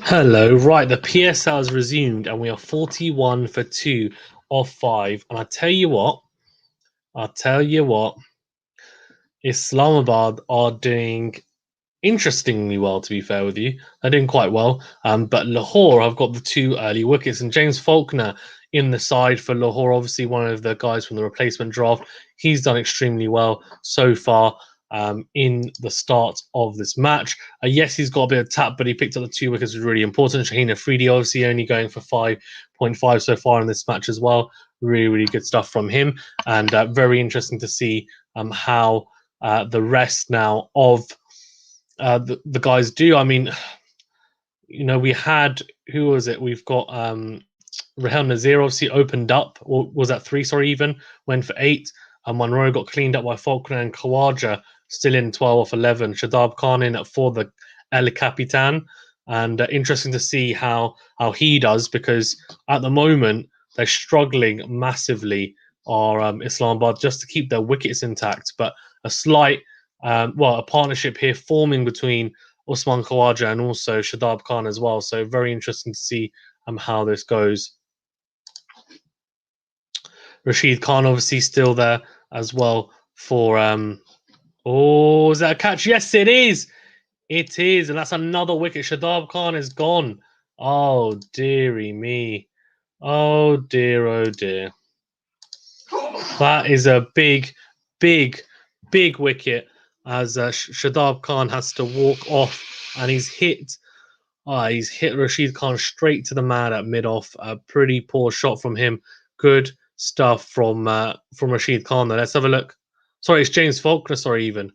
Hello, right, the PSL has resumed and we are 41 for 2 of 5. And I'll tell you what, Islamabad are doing interestingly well, to be fair with you. They're doing quite well. But Lahore have got the 2 early wickets, and James Faulkner in the side for Lahore, obviously one of the guys from the replacement draft. He's done extremely well so far in the start of this match. Yes, he's got a bit of tap, but he picked up the 2 wickets, was really important. Shaheen Afridi obviously only going for 5.5 so far in this match as well. Really, really good stuff from him, and very interesting to see how the rest now of the guys do. I mean, we had, who was it? We've got Rahel Nazir obviously opened up, or was that 3? Sorry, even went for 8. And Monroe got cleaned up by Faulkner, and Khawaja still in 12 off 11. Shadab Khan in at 4, the El Capitan. And interesting to see how he does, because at the moment they're struggling massively, are Islamabad, just to keep their wickets intact. But a slight, a partnership here forming between Usman Khawaja and also Shadab Khan as well. So very interesting to see how this goes. Rashid Khan obviously still there as well for is that a catch? Yes, it is. It is, and that's another wicket. Shadab Khan is gone. Oh dearie me. Oh dear, oh dear. That is a big, big, big wicket, as Shadab Khan has to walk off, and he's hit Rashid Khan straight to the man at mid-off. A pretty poor shot from him. Good stuff from Rashid Khan there. Let's have a look. Sorry, it's James Faulkner, even.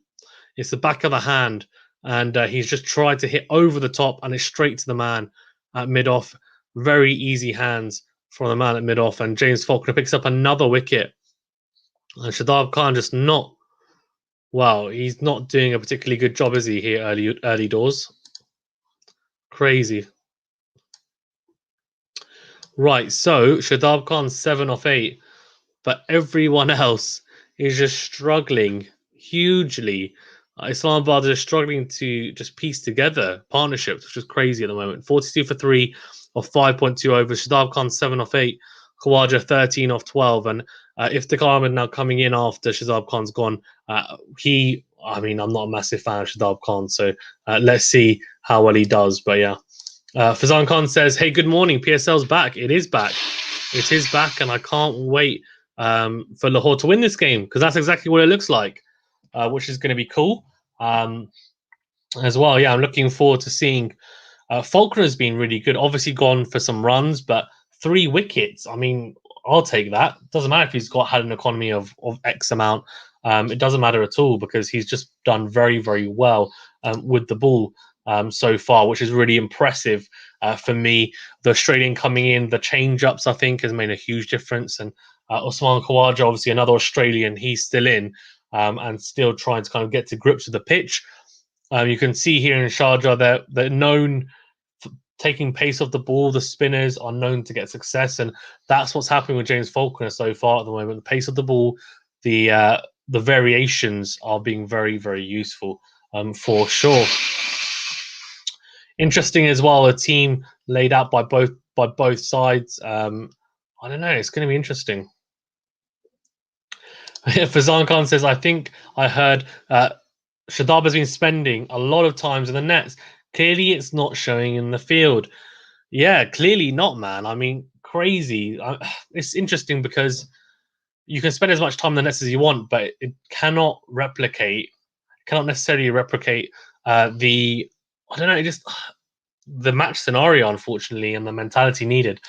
It's the back of the hand, and he's just tried to hit over the top, and it's straight to the man at mid-off. Very easy hands from the man at mid-off, and James Faulkner picks up another wicket. And Shadab Khan just not, well, he's not doing a particularly good job, is he, here early doors? Crazy. Right, so Shadab Khan 7 off 8, but everyone else is just struggling hugely. Islamabad is struggling to just piece together partnerships, which is crazy at the moment. 42 for 3 of 5.2 overs. Shadab Khan 7 off 8. Khawaja 13 off 12. And Iftikhar Ahmed now coming in after Shadab Khan's gone. I'm not a massive fan of Shadab Khan, so let's see how well he does. But yeah. Fazan Khan says, hey, good morning. PSL's back. It is back. It is back, and I can't wait for Lahore to win this game, because that's exactly what it looks like, which is going to be cool as well. Yeah, I'm looking forward to seeing. Faulkner has been really good. Obviously gone for some runs, but 3 wickets. I mean, I'll take that. Doesn't matter if he's had an economy of X amount. It doesn't matter at all, because he's just done very, very well with the ball so far, which is really impressive for me. The Australian coming in, the change-ups, I think, has made a huge difference. And Usman Khawaja, obviously another Australian, he's still in and still trying to kind of get to grips with the pitch. You can see here in Sharjah, they're known for taking pace off the ball. The spinners are known to get success, and that's what's happening with James Faulkner so far at the moment. The pace of the ball, the variations are being very, very useful for sure. Interesting as well, a team laid out by both sides. I don't know. It's going to be interesting. Fazan Khan says, I think I heard Shadab has been spending a lot of times in the nets. Clearly, it's not showing in the field. Yeah, clearly not, man. I mean, crazy. It's interesting because you can spend as much time in the nets as you want, but it cannot necessarily replicate the match scenario, unfortunately, and the mentality needed.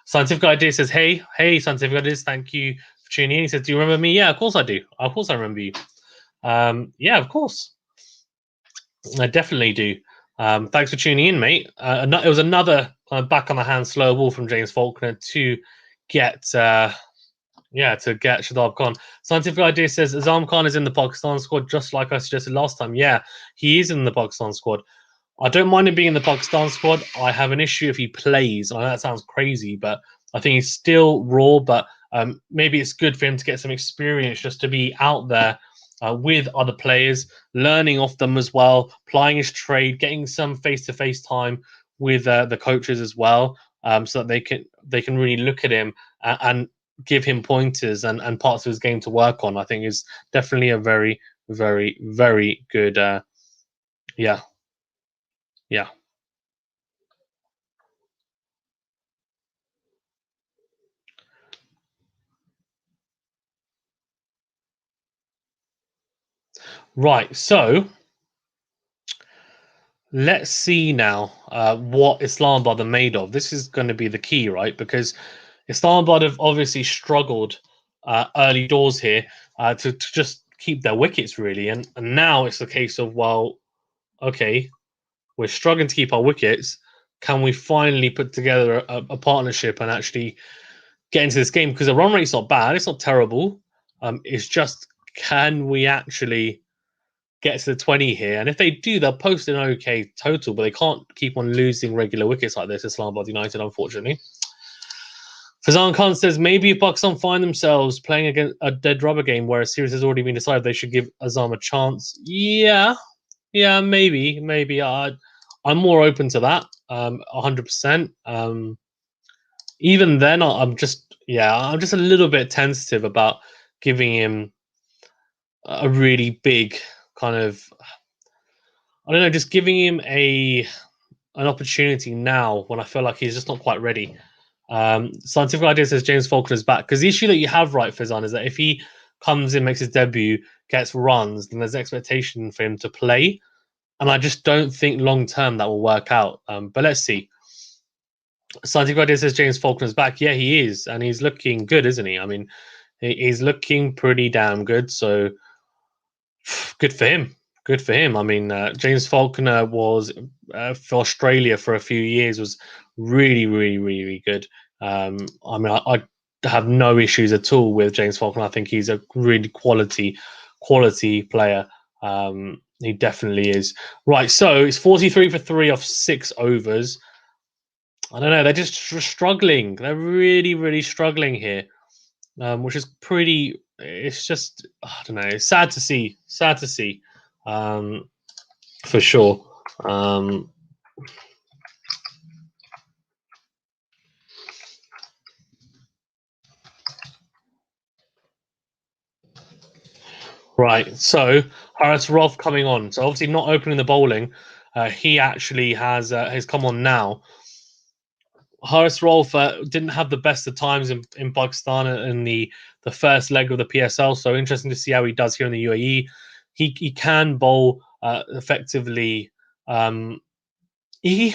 Scientific Idea says, hey, Scientific Ideas, thank you for tuning in. He says, do you remember me? Yeah, of course I do. Of course I remember you. Yeah, of course. I definitely do. Thanks for tuning in, mate. It was another back on the hand slow ball from James Faulkner to get Shadab Khan. Scientific Idea says Azam Khan is in the Pakistan squad, just like I suggested last time. Yeah, he is in the Pakistan squad. I don't mind him being in the Pakistan squad. I have an issue if he plays. I know that sounds crazy, but I think he's still raw. But maybe it's good for him to get some experience, just to be out there with other players, learning off them as well, plying his trade, getting some face-to-face time with the coaches as well, so that they can really look at him and give him pointers and parts of his game to work on. I think is definitely a very, very, very good. Yeah, yeah. Right. So let's see now what Islamabad are made of. This is going to be the key, right? Because Islamabad have obviously struggled early doors here to just keep their wickets, really. And now it's a case of, well, okay, we're struggling to keep our wickets. Can we finally put together a partnership and actually get into this game? Because the run rate's not bad. It's not terrible. It's just, can we actually get to the 20 here? And if they do, they'll post an okay total, but they can't keep on losing regular wickets like this, Islamabad United, unfortunately. Fazan Khan says, maybe if Pakistan find themselves playing against a dead rubber game where a series has already been decided, they should give Azam a chance. Yeah, maybe. I'm more open to that, 100%. Even then, I'm just a little bit tentative about giving him a really big kind of, I don't know, just giving him an opportunity now when I feel like he's just not quite ready. Scientific Idea says James Faulkner's back, because the issue that you have, right, Fizan, is that if he comes in, makes his debut, gets runs, then there's expectation for him to play, and I just don't think long term that will work out. But let's see. Scientific Idea says James Faulkner's back. Yeah, he is, and he's looking good, isn't he? I mean, he's looking pretty damn good. So good for him. Good for him. I mean, James Faulkner was for Australia for a few years, was really, really, really good. I mean, I have no issues at all with James Faulkner. I think he's a really quality player. He definitely is. Right, so it's 43 for 3 off 6 overs. I don't know. They're just struggling. They're really, really struggling here, which is pretty. It's just, I don't know. It's sad to see. Sad to see, for sure. Right. So Haris Rolf coming on. So obviously not opening the bowling. He actually has come on now. Haris Rolf didn't have the best of times in Pakistan in the first leg of the PSL. So interesting to see how he does here in the UAE. He can bowl effectively. He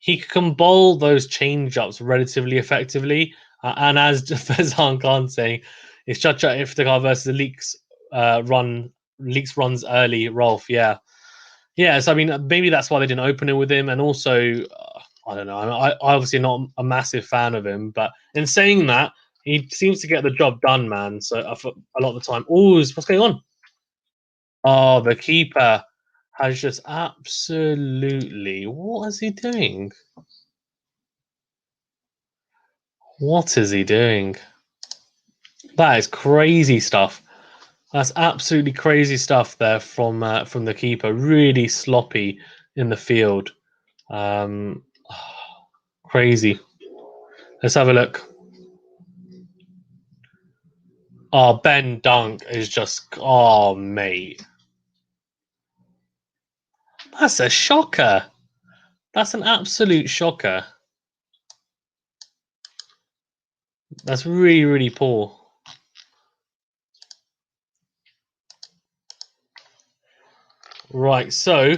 he can bowl those change ups relatively effectively. And as Fazan Khan saying, it's Chacha Iftikhar versus the Leaks runs early, Rolf. Yeah. Yeah. So, I mean, maybe that's why they didn't open it with him. And also, I don't know. I obviously not a massive fan of him. But in saying that, he seems to get the job done, man. So a lot of the time. Oh, what's going on? Oh, the keeper has just absolutely. What is he doing? What is he doing? That is crazy stuff. That's absolutely crazy stuff there from the keeper. Really sloppy in the field. Um, crazy. Let's have a look. Oh, Ben Dunk is just. Oh, mate. That's a shocker. That's an absolute shocker. That's really, really poor. Right, so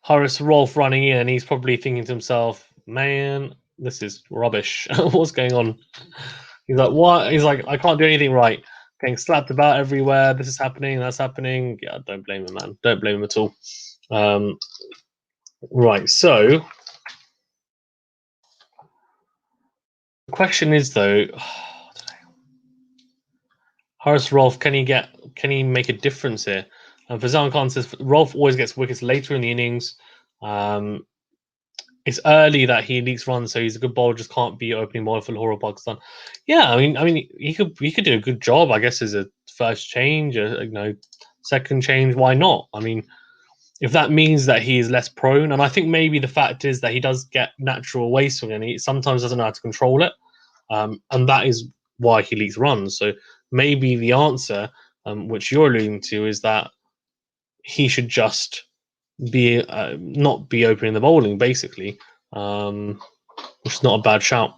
Horace Rolf running in, and he's probably thinking to himself, man, this is rubbish. What's going on? He's like, what? He's like, I can't do anything right. Getting slapped about everywhere. This is happening. That's happening. Yeah, don't blame him, man. Don't blame him at all. Right. So the question is, though, Horace Rolf, can he make a difference here? And Fazan Khan says Rolf always gets wickets later in the innings. It's early that he leaks runs, so he's a good bowler. Just can't be opening bowler for Lahore Pakistan. Yeah, I mean, he could do a good job, I guess, as a first change, second change. Why not? I mean, if that means that he is less prone, and I think maybe the fact is that he does get natural waist swing and he sometimes doesn't know how to control it, and that is why he leaks runs. So maybe the answer, which you're alluding to, is that he should just be not be opening the bowling, basically, which is not a bad shout.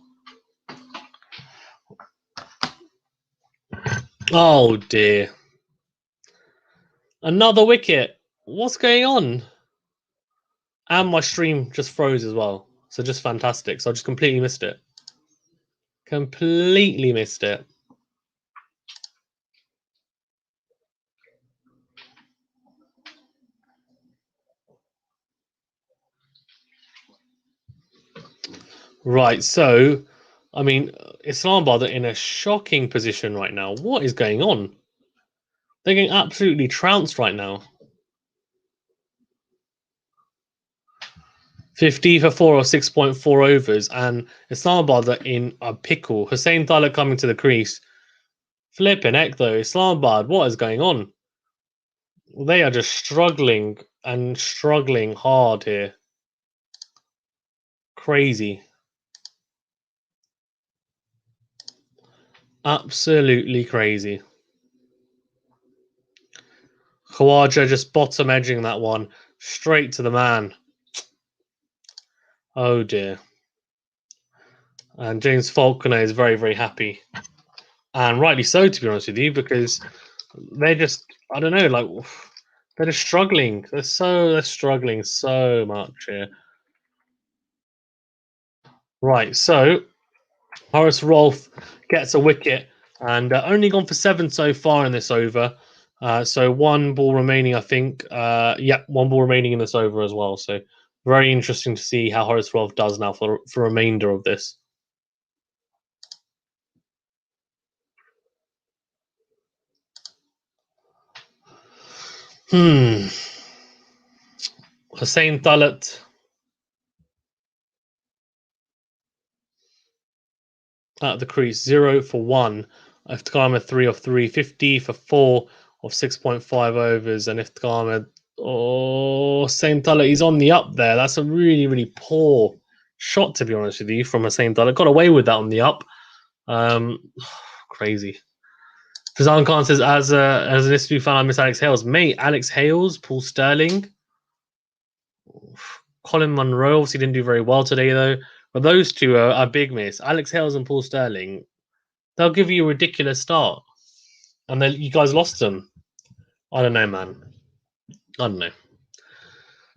Oh dear. Another wicket. What's going on? And my stream just froze as well. So just fantastic. So I just completely missed it. Completely missed it. Right, so, I mean, Islamabad are in a shocking position right now. What is going on? They're getting absolutely trounced right now. 50 for 4 or 6.4 overs, and Islamabad are in a pickle. Hussain Talib coming to the crease. Flipping heck, though. Islamabad, what is going on? They are just struggling and struggling hard here. Crazy. Absolutely crazy. Khawaja just bottom edging that one. Straight to the man. Oh dear. And James Faulkner is very, very happy. And rightly so, to be honest with you, because they're just, I don't know, like, they're just struggling. They're struggling so much here. Right, so Horace Rolfe gets a wicket and only gone for 7 so far in this over. So 1 ball remaining, I think. Yeah, 1 ball remaining in this over as well. So very interesting to see how Horace Rolfe does now for remainder of this. Hussain Talat at the crease, 0 for 1. Iftikhar 3 of 3, 50 for 4 of 6.5 overs, and Iftikhar, Hussain Talat, he's on the up there. That's a really, really poor shot, to be honest with you, from Hussain Talat. Got away with that on the up. Crazy. Fazan Khan says, as an Issue fan, I miss Alex Hales. Mate, Alex Hales, Paul Sterling, Colin Munro obviously didn't do very well today, though. But those two are a big miss. Alex Hales and Paul Sterling, they'll give you a ridiculous start. And then you guys lost them. I don't know, man. I don't know.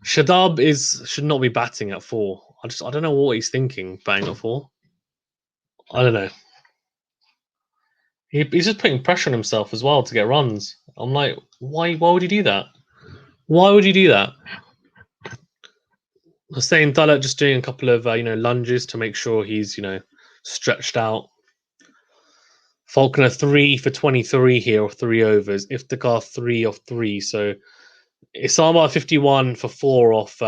Shadab should not be batting at 4. I don't know what he's thinking, batting at 4. I don't know. He's just putting pressure on himself as well to get runs. I'm like, why would he do that? Why would you do that? Hussain Talat just doing a couple of lunges to make sure he's stretched out. Faulkner 3 for 23 here, or 3 overs. Iftikhar 3 of 3. So Islamabad 51 for 4 off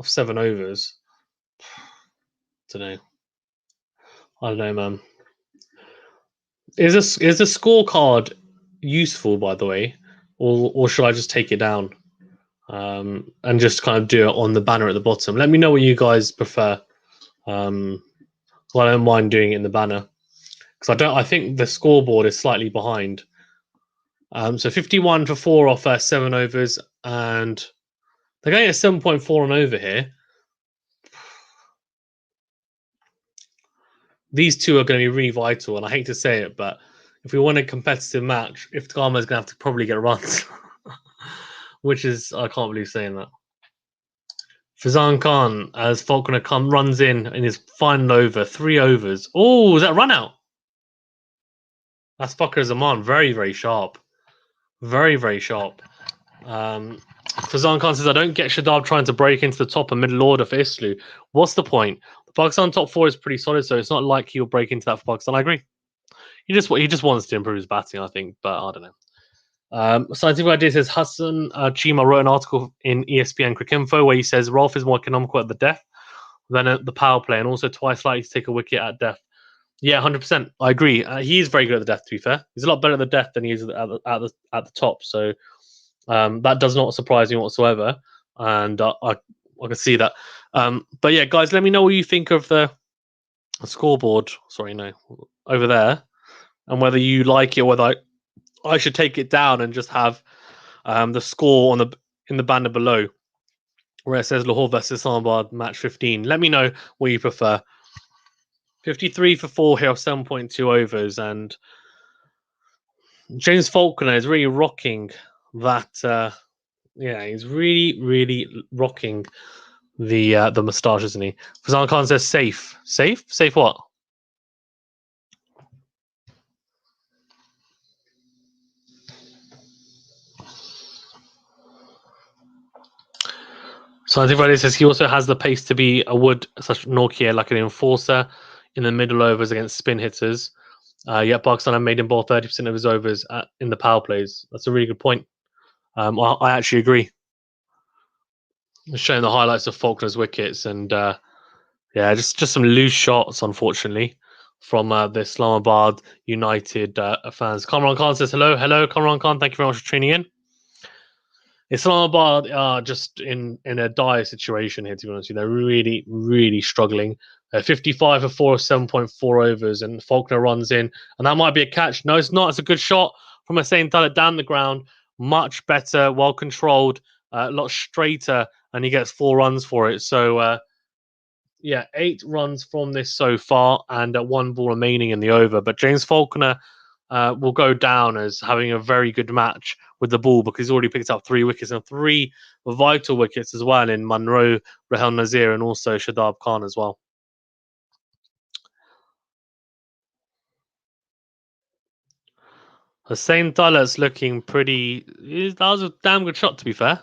7 overs. I don't know, man. Is the scorecard useful, by the way, or should I just take it down and just kind of do it on the banner at the bottom? Let me know what you guys prefer. I don't mind doing it in the banner because I think the scoreboard is slightly behind. So 51 for 4 off 7 overs, and they're going at 7.4 on over here. These two are going to be really vital, and I hate to say it, but if we want a competitive match, Iftikhar is going to have to probably get runs, which is, I can't believe saying that. Fazan Khan, as Faulkner runs in his final over, 3 overs. Oh, is that run out? That's Fakhar Zaman, very, very sharp. Very, very sharp. Fazan Khan says, I don't get Shadab trying to break into the top and middle order for Islu. What's the point? The Pakistan top 4 is pretty solid, so it's not like he'll break into that for Pakistan. I agree. He just wants to improve his batting, I think, but I don't know. Scientific Idea says Hassan Chima wrote an article in ESPN Cricinfo where he says Rolfe is more economical at the death than at the power play, and also twice likely to take a wicket at death. Yeah, 100%. I agree. He is very good at the death. To be fair, he's a lot better at the death than he is at the top. So that does not surprise me whatsoever. and I can see that. But yeah, guys, let me know what you think of the scoreboard. Sorry, no, over there, and whether you like it, whether I should take it down and just have the score on in the banner below where it says Lahore versus Islamabad match 15. Let me know what you prefer. 53 for 4 here, 7.2 overs, and James Faulkner is really rocking that. Yeah, he's really rocking the moustache, isn't he? Fazan Khan says safe. Safe what? Scientific Friday says he also has the pace to be a wood such Nokia like an enforcer in the middle overs against spin hitters. Yet Pakistan have made him bowl 30% of his overs in the power plays. That's a really good point. I actually agree. Showing the highlights of Faulkner's wickets and yeah, just some loose shots, unfortunately, from the Islamabad United fans. Kamran Khan says hello, Kamran Khan. Thank you very much for tuning in. Islamabad are just in a dire situation here, to be honest with you. They're really struggling. 55 for 4 of 7.4 overs, and Faulkner runs in, and that might be a catch. No, it's not. It's a good shot from Hussein Talat down the ground. Much better, well controlled, a lot straighter, and he gets 4 runs for it. So, yeah, 8 runs from this so far, and 1 ball remaining in the over. But James Faulkner will go down as having a very good match with the ball because he's already picked up 3 wickets and 3 vital wickets as well in Munro, Rahel Nazir, and also Shadab Khan as well. Hussein Talat's looking pretty. That was a damn good shot, to be fair.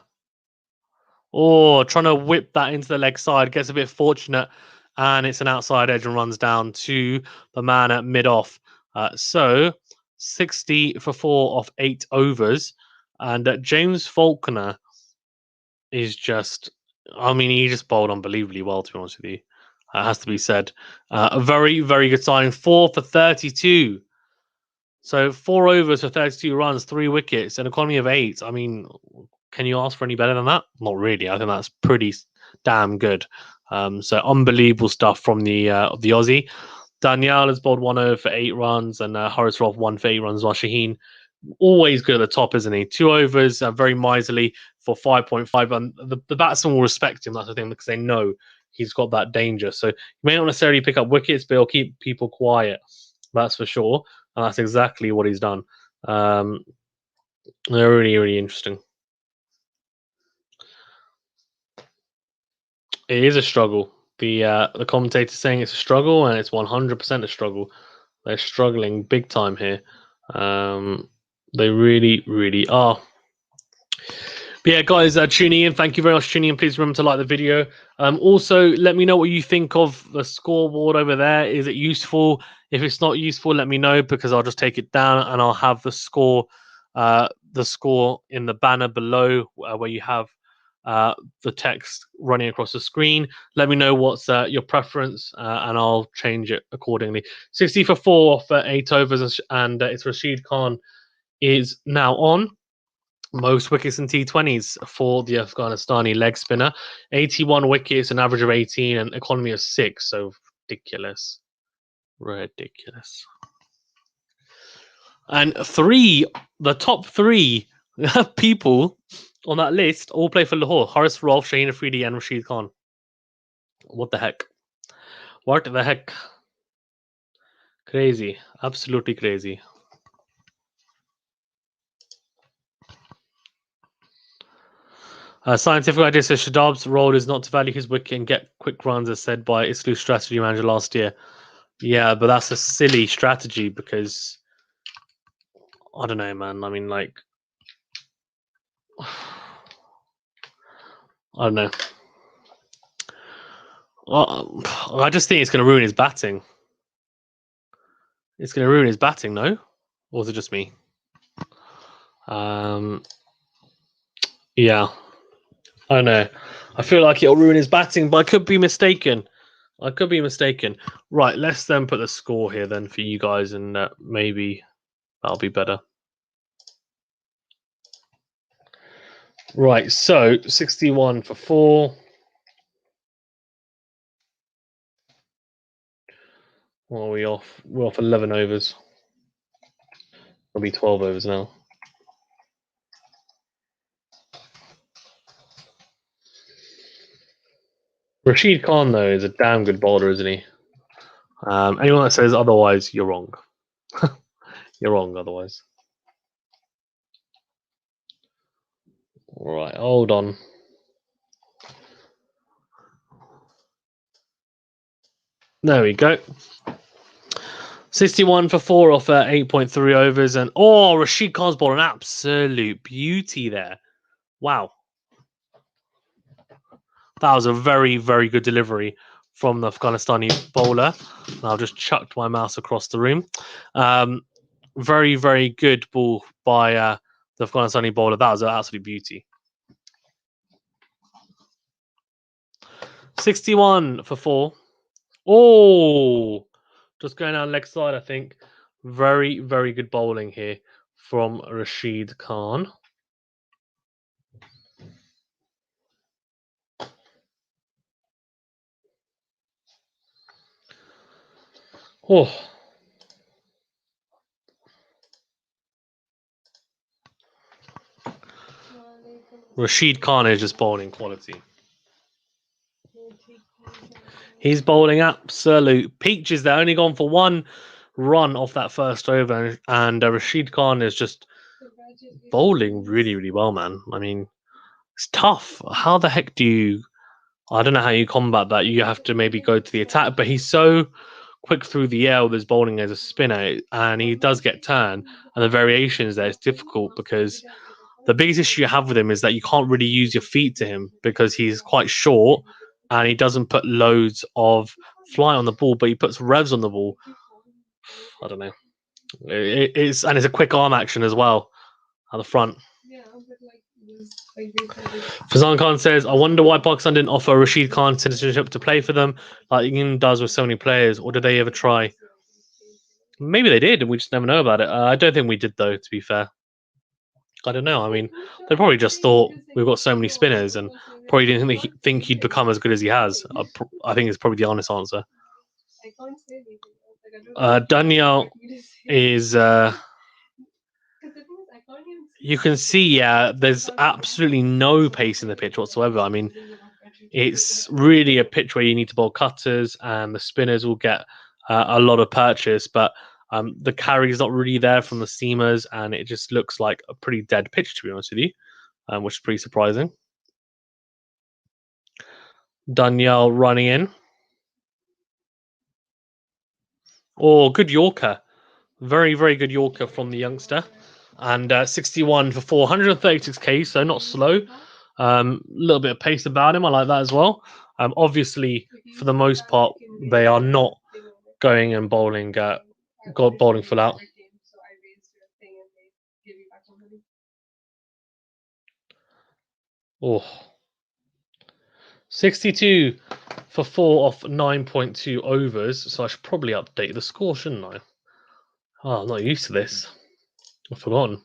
Oh, trying to whip that into the leg side, gets a bit fortunate, and it's an outside edge and runs down to the man at mid off. So 60 for 4 off 8 overs, and James Faulkner is just. I mean, he just bowled unbelievably well, to be honest with you. Has to be said. A very good signing. 4 for 32. So 4 overs for 32 runs, 3 wickets, an economy of 8. I mean, can you ask for any better than that? Not really. I think that's pretty damn good. So unbelievable stuff from the Aussie. Danielle has bowled 1 over for 8 runs, and Horace Rolfe 1 for 8 runs. While Shaheen, always good at the top, isn't he? 2 overs, very miserly for 5.5. And the batsmen will respect him, that's the thing, because they know he's got that danger. So he may not necessarily pick up wickets, but he'll keep people quiet. That's for sure. And that's exactly what he's done. They're really interesting. It is a struggle. The commentator's saying it's a struggle, and it's 100% a struggle. They're struggling big time here. They really are. But yeah, guys, tuning in. Thank you very much for tuning in. Please remember to like the video. Also, let me know what you think of the scoreboard over there. Is it useful? If it's not useful, let me know because I'll just take it down and I'll have the score in the banner below where you have the text running across the screen. Let me know what's your preference and I'll change it accordingly. 60 for 4 off 8 overs, and it's Rashid Khan is now on. Most wickets in T20s for the Afghanistani leg spinner. 81 wickets, an average of 18, and economy of 6. So ridiculous. And the top 3 people on that list all play for Lahore. Horace Rolfe, Shaheen Afridi, and Rashid Khan. What the heck? What the heck? Crazy. Absolutely crazy. Scientific idea says Shadab's role is not to value his wicket and get quick runs, as said by Islu's strategy manager last year. Yeah, but that's a silly strategy because I don't know, man. I mean, like, I don't know. I just think it's going to ruin his batting. It's going to ruin his batting, no? Or is it just me? Yeah. I don't know. I feel like it'll ruin his batting, but I could be mistaken. Right, let's then put the score here then for you guys, and maybe that'll be better. Right, so 61 for 4. Well, are we off? We're off 11 overs. It'll be 12 overs now. Rashid Khan, though, is a damn good bowler, isn't he? Anyone that says otherwise, you're wrong. You're wrong otherwise. All right, hold on. There we go. 61 for 4 off 8.3 overs. And Rashid Khan's bowled an absolute beauty there. Wow. That was a very, very good delivery from the Afghanistani bowler. And I've just chucked my mouse across the room. Very, very good ball by the Afghanistani bowler. That was an absolute beauty. 61 for 4. Oh, just going down leg side, I think. Very, very good bowling here from Rashid Khan. Oh. Rashid Khan is just bowling quality. He's bowling absolute peaches. They're only gone for 1 run off that first over, and Rashid Khan is just bowling really, really well, man. I mean, it's tough. How the heck do you... I don't know how you combat that. You have to maybe go to the attack, but he's so quick through the air with his bowling as a spinner, and he does get turn, and the variations there is difficult because the biggest issue you have with him is that you can't really use your feet to him because he's quite short and he doesn't put loads of fly on the ball, but he puts revs on the ball. I don't know. It's a quick arm action as well at the front. Fazan Khan says, I wonder why Pakistan didn't offer Rashid Khan citizenship to play for them like England does with so many players, or did they ever try? Maybe they did, and we just never know about it. I don't think we did, though, to be fair. I don't know. I mean, they probably just thought we've got so many spinners and probably didn't think he'd become as good as he has. I think it's probably the honest answer. Daniel is... you can see, there's absolutely no pace in the pitch whatsoever. I mean, it's really a pitch where you need to bowl cutters and the spinners will get a lot of purchase, but the carry is not really there from the seamers, and it just looks like a pretty dead pitch, to be honest with you, which is pretty surprising. Danielle running in. Oh, good Yorker. Very, very good Yorker from the youngster. And 61 for 436k, so not slow. A little bit of pace about him. I like that as well. Obviously, for the most part, they are not going and bowling full out. Oh. 62 for 4 off 9.2 overs, so I should probably update the score, shouldn't I? Oh, I'm not used to this. I've forgotten.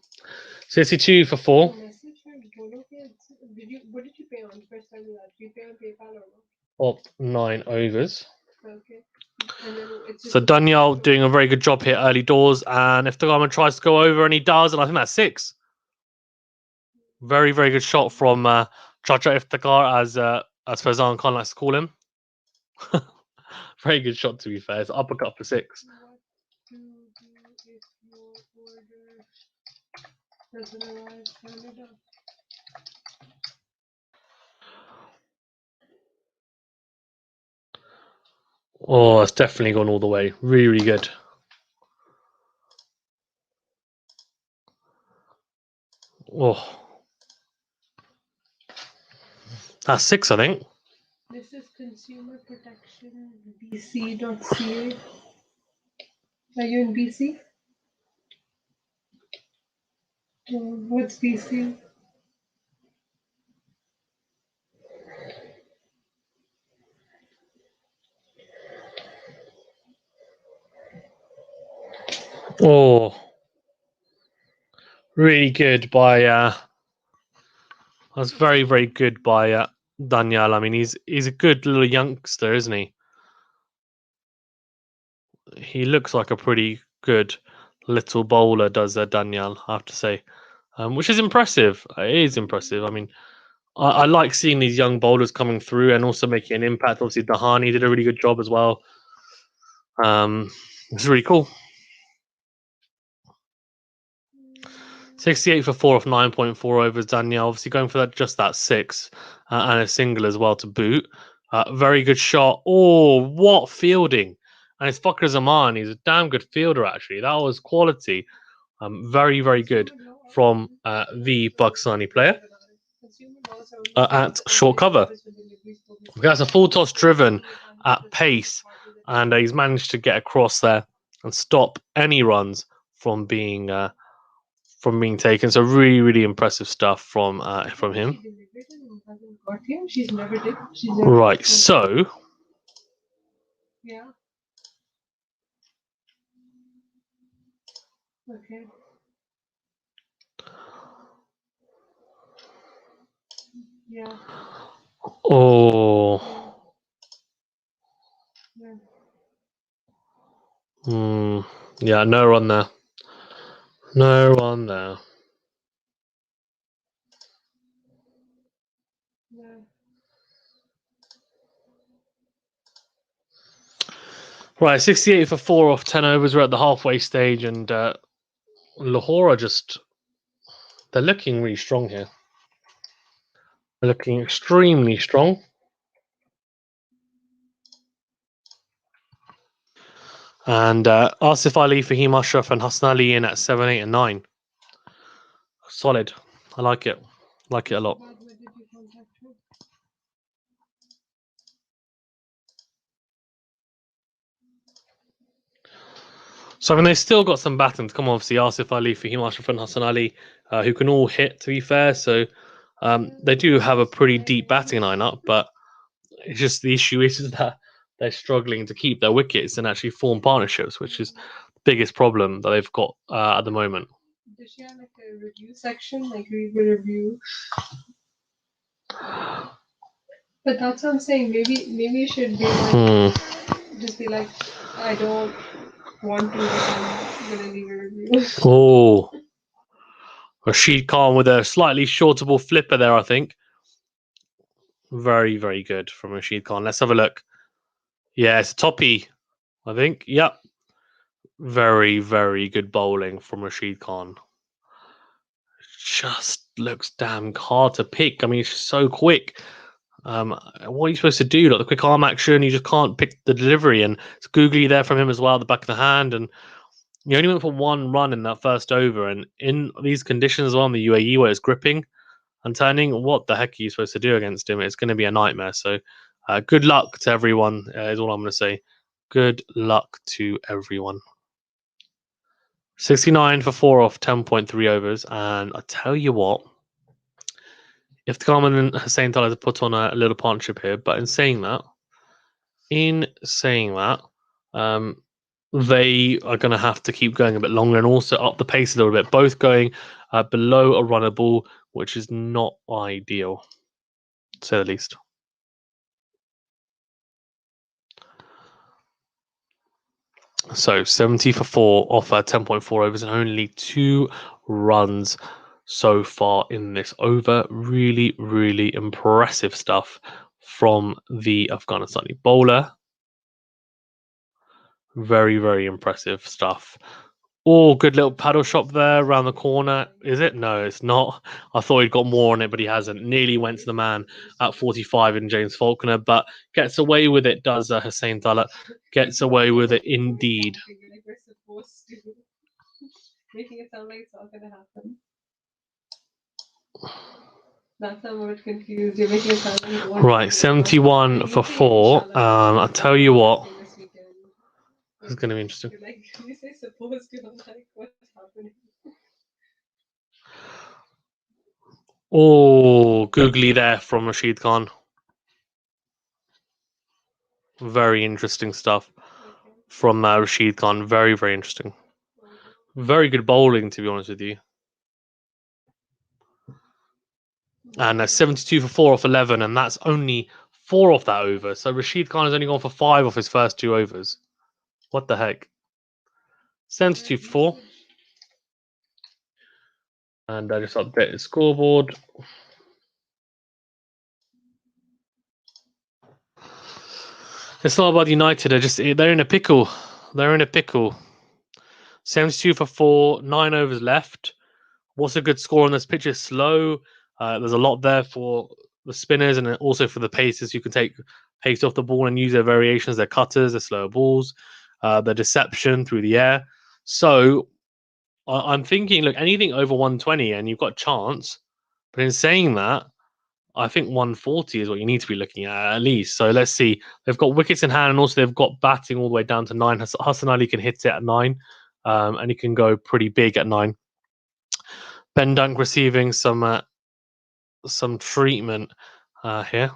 62 for 4. What did you pay on first time that? Did you pay on PayPal or not? Of 9 overs. Okay. So Daniel doing a very good job here early doors, and if the Iftikhar tries to go over, and he does, and I think that's 6. Very, very good shot from Chacha Iftikhar, as Fazan Khan likes to call him. Very good shot, to be fair. It's uppercut for 6. Oh, it's definitely gone all the way. Really, really good. Oh, that's 6, I think. This is Consumer Protection BC.ca. Are you in BC? What's BC? Oh, really good by That's very, very good by Daniel. I mean, he's a good little youngster, isn't he? He looks like a pretty good little bowler, does Daniel, I have to say, which is impressive. It is impressive. I mean, I like seeing these young bowlers coming through and also making an impact. Obviously, Dahani did a really good job as well. It's really cool. 68 for 4 off 9.4 overs. Daniel obviously going for that 6 and a single as well to boot. Very good shot. Oh, what fielding! And it's Fakhr Zaman. He's a damn good fielder, actually. That was quality. Very, very good from the Pakistani player at short cover. That's a full toss driven at pace, and he's managed to get across there and stop any runs from being taken. So really, really impressive stuff from him. Right, so okay. Yeah. Oh. Yeah, no run there. No run there. Right, 68 for 4 off 10 overs. We're at the halfway stage, and Lahore are they're looking really strong here. They're looking extremely strong. And Asif Ali, Fahim Ashraf, and Hassan Ali in at 7, 8, and 9. Solid. I like it. Like it a lot. So I mean, they've still got some batting to come. Obviously, Asif Ali, Fahim Ashraf, and Hassan Ali, who can all hit. To be fair, so they do have a pretty deep batting lineup, but it's just the issue is that they're struggling to keep their wickets and actually form partnerships, which is the biggest problem that they've got at the moment. Does she have like a review section, like read the review? But that's what I'm saying. Maybe you should be like, just be like, I don't want to, but I'm gonna leave a review. Oh, Rashid Khan with a slightly shortable flipper there, I think. Very, very good from Rashid Khan. Let's have a look. Yeah, it's a toppy, I think. Yep. Very, very good bowling from Rashid Khan. Just looks damn hard to pick. I mean, it's so quick. What are you supposed to do? Like the quick arm action, you just can't pick the delivery, and it's googly there from him as well, the back of the hand, and you only went for one run in that first over, and in these conditions as well in the UAE where it's gripping and turning, what the heck are you supposed to do against him? It's going to be a nightmare. So, good luck to everyone is all I'm going to say. Good luck to everyone. 69 for 4 off 10.3 overs, and I tell you what, if the Carmen and Hussein Talib to put on a little partnership here, but in saying that, they are going to have to keep going a bit longer and also up the pace a little bit, both going below a runner ball, which is not ideal, to say the least. So 70 for 4 off 10.4 overs and only 2 runs so far in this over. Really, really impressive stuff from the Afghanistani bowler. Very, very impressive stuff. Oh, good little paddle shot there around the corner. Is it? No, it's not. I thought he'd got more on it, but he hasn't. Nearly went to the man at 45 in James Faulkner, but gets away with it, does Hussein Talat. Gets away with it indeed. Making it sound like it's not going to happen. That's I'm a bit confused. You're making it sound like right, 71 for 4. I'll tell you what. This is going to be interesting. Like, you say supposed to, I'm like, what's happening? Oh, googly there from Rashid Khan. Very interesting stuff from Rashid Khan. Very, very interesting. Very good bowling, to be honest with you. And 72 for 4 off 11, and that's only 4 off that over. So Rashid Khan has only gone for 5 off his first 2 overs. What the heck? 72 for 4. And I just update the scoreboard. Islamabad United they're in a pickle. They're in a pickle. 72 for 4, 9 overs left. What's a good score on this pitch? Is slow. There's a lot there for the spinners and also for the pacers. You can take pace off the ball and use their variations, their cutters, their slower balls, their deception through the air. So I'm thinking, look, anything over 120 and you've got a chance. But in saying that, I think 140 is what you need to be looking at least. So let's see. They've got wickets in hand and also they've got batting all the way down to 9. Hassan Ali can hit it at 9 and he can go pretty big at 9. Ben Dunk receiving some treatment here,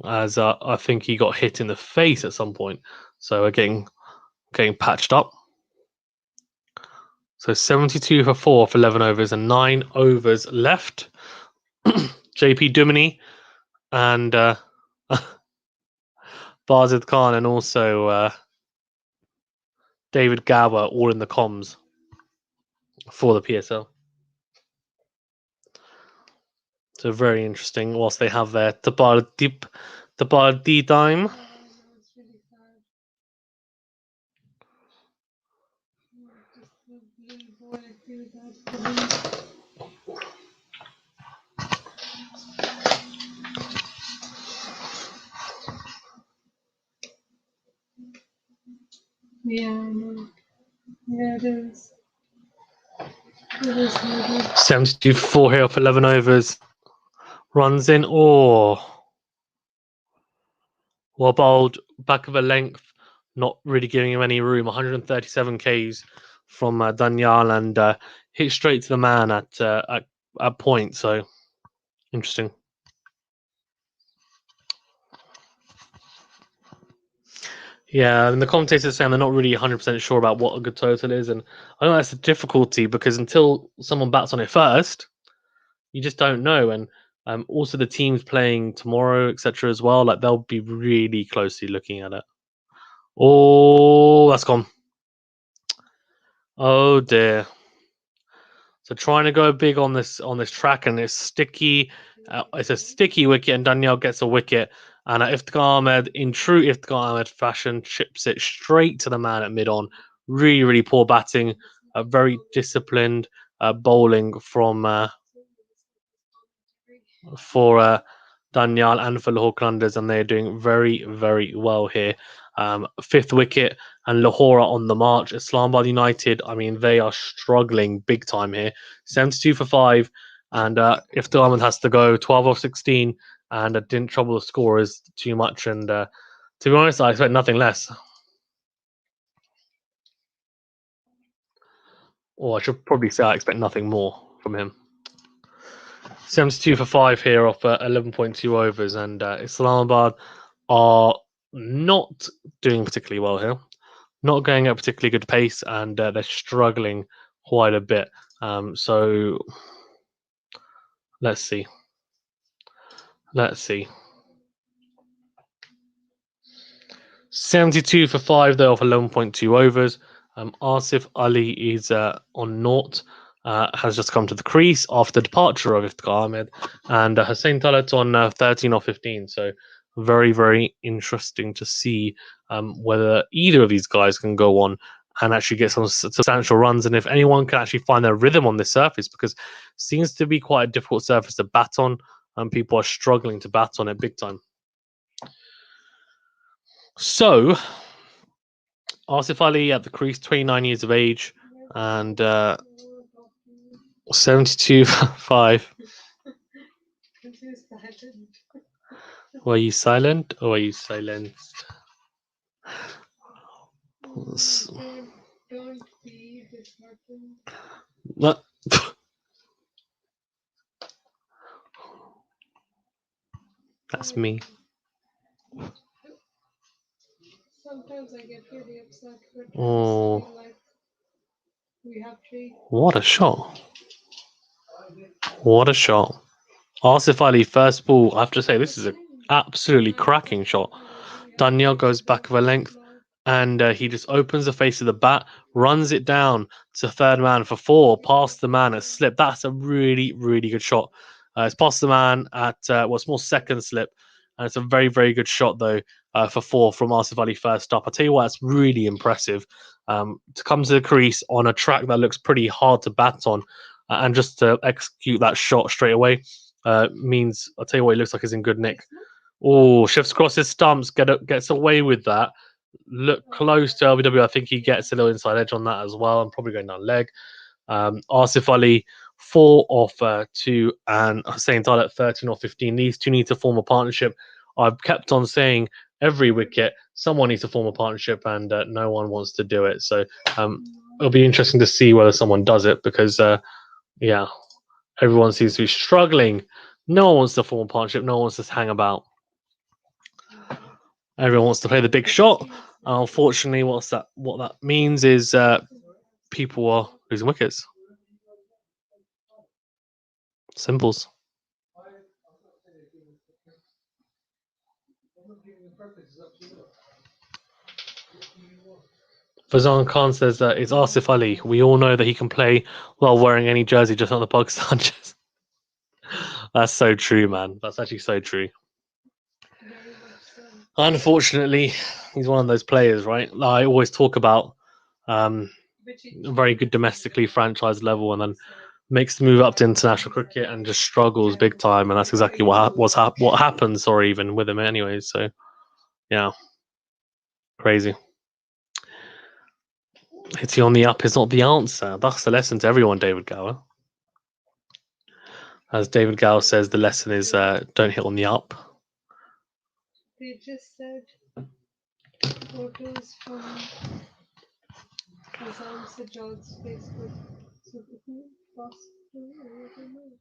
as I think he got hit in the face at some point. So we're getting patched up. So 72 for 4 for 11 overs and 9 overs left. JP Dumini and Barzid Khan and also David Gower all in the comms for the PSL. So very interesting. Whilst they have their Tabardi time. Yeah, I know. Yeah, it is. 72 for 4 here for 11 overs. Runs in. Oh. Well bowled, back of a length, not really giving him any room. 137 Ks from Daniel and hit straight to the man at point. So interesting. Yeah, and the commentators saying they're not really 100% sure about what a good total is, and I know that's a difficulty because until someone bats on it first, you just don't know. And also the teams playing tomorrow, etc. as well, like they'll be really closely looking at it. Oh, that's gone. Oh dear. So trying to go big on this track, and it's sticky. It's a sticky wicket, and Daniel gets a wicket. And Iftikhar Ahmed, in true Iftikhar Ahmed fashion, chips it straight to the man at mid-on. Really, really poor batting. Very disciplined bowling from for Daniel and for Lahore Qalanders, and they're doing very, very well here. 5th wicket, and Lahore on the march. Islamabad United, I mean, they are struggling big time here. 72 for 5, and if the Ahmed has to go 12 off 16, and didn't trouble the scorers too much. And to be honest, I expect nothing less. Or I should probably say I expect nothing more from him. 72 for 5 here off 11.2 overs, and Islamabad are not doing particularly well here. Not going at a particularly good pace, and they're struggling quite a bit. So let's see. Let's see. 72 for 5 though off 11.2 overs. Asif Ali is on naught. Has just come to the crease after the departure of Iftikhar Ahmed, and Hussain Talat on 13 or 15. So very, very interesting to see whether either of these guys can go on and actually get some substantial runs, and if anyone can actually find their rhythm on this surface, because it seems to be quite a difficult surface to bat on, and people are struggling to bat on it big time. So Asif Ali at the crease, 29 years of age, and 72 5. Were you silent or were you silenced? Don't be disheartened. What? That's me. Sometimes I get really upset. Oh, like we have three. what a shot! What a shot! Asif Ali, first ball. I have to say, this is an absolutely cracking shot. Daniel goes back of a length, and he just opens the face of the bat, runs it down to third man for 4, past the man at slip. That's a really, really good shot. It's past the man at what's more second slip, and it's a very, very good shot though for 4 from Asif Ali first up. I tell you what, that's really impressive to come to the crease on a track that looks pretty hard to bat on, and just to execute that shot straight away means I'll tell you what, he looks like he's in good nick. Oh, shifts across his stumps, gets away with that. Look close to LBW. I think he gets a little inside edge on that as well. I'm probably going down leg. Asif Ali 4 off 2 and Hussein Talat 13 off 15. These two need to form a partnership. I've kept on saying every wicket someone needs to form a partnership, and no one wants to do it. So it'll be interesting to see whether someone does it, because yeah, everyone seems to be struggling. No one wants to form a partnership. No one wants to hang about. Everyone wants to play the big shot. Unfortunately, what that means is people are losing wickets. Simples. Fazan Khan says that it's Asif Ali. We all know that he can play while wearing any jersey, just not the Pakistan jersey. That's so true, man. That's actually so true. Unfortunately, he's one of those players, right? I always talk about a very good domestically franchised level, and then makes the move up to international cricket and just struggles big time, and that's exactly what happened. Sorry, even with him, anyways. So, yeah, crazy. Hitting on the up is not the answer. That's the lesson to everyone, David Gower. As David Gower says, the lesson is don't hit on the up. They just said photos from Azam Sajad's Facebook. So who passed through? I don't know.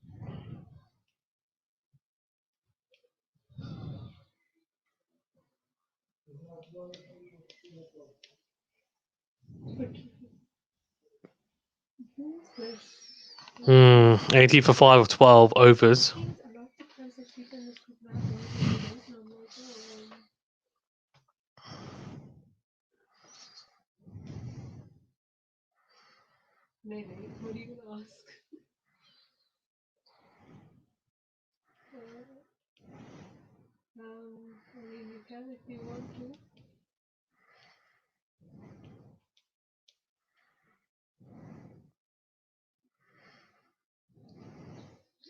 Who's this? 80 for 5 of 12 overs. A lot of friends of people in this group now don't know. Maybe. What are you gonna ask? I mean, you can if you want to.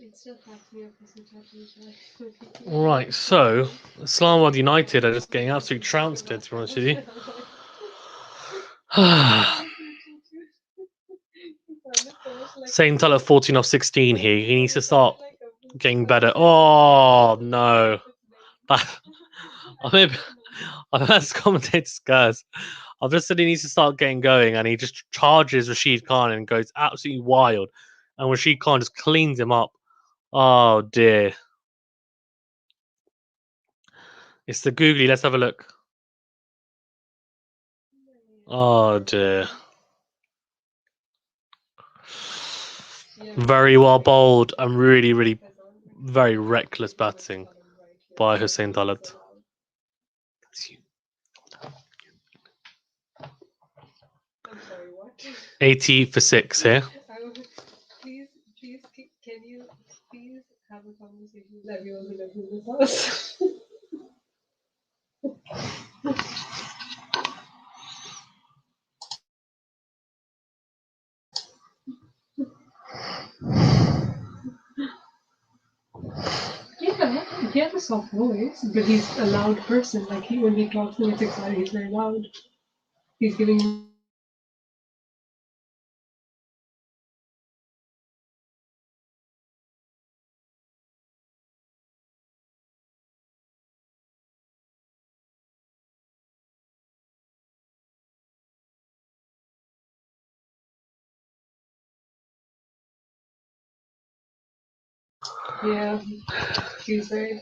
It still cracks me up as a chat. Right, so Islamabad United are just getting absolutely trounced, to be honest with you. Same Taylor 14 off 16 here. He needs to start getting better. Oh, no. I've asked commentators, guys. I've just said he needs to start getting going, and he just charges Rashid Khan and goes absolutely wild. And Rashid Khan just cleans him up. Oh, dear. It's the googly. Let's have a look. Oh, dear. Very well bowled and really, really very reckless batting by Hussein Talat. 80 for 6 here. Please, can you please have a conversation with everyone who lives in this house? Yeah, he has a soft voice, but he's a loud person. Like when he talks and gets excited, he's very loud. He's giving. Yeah, he's very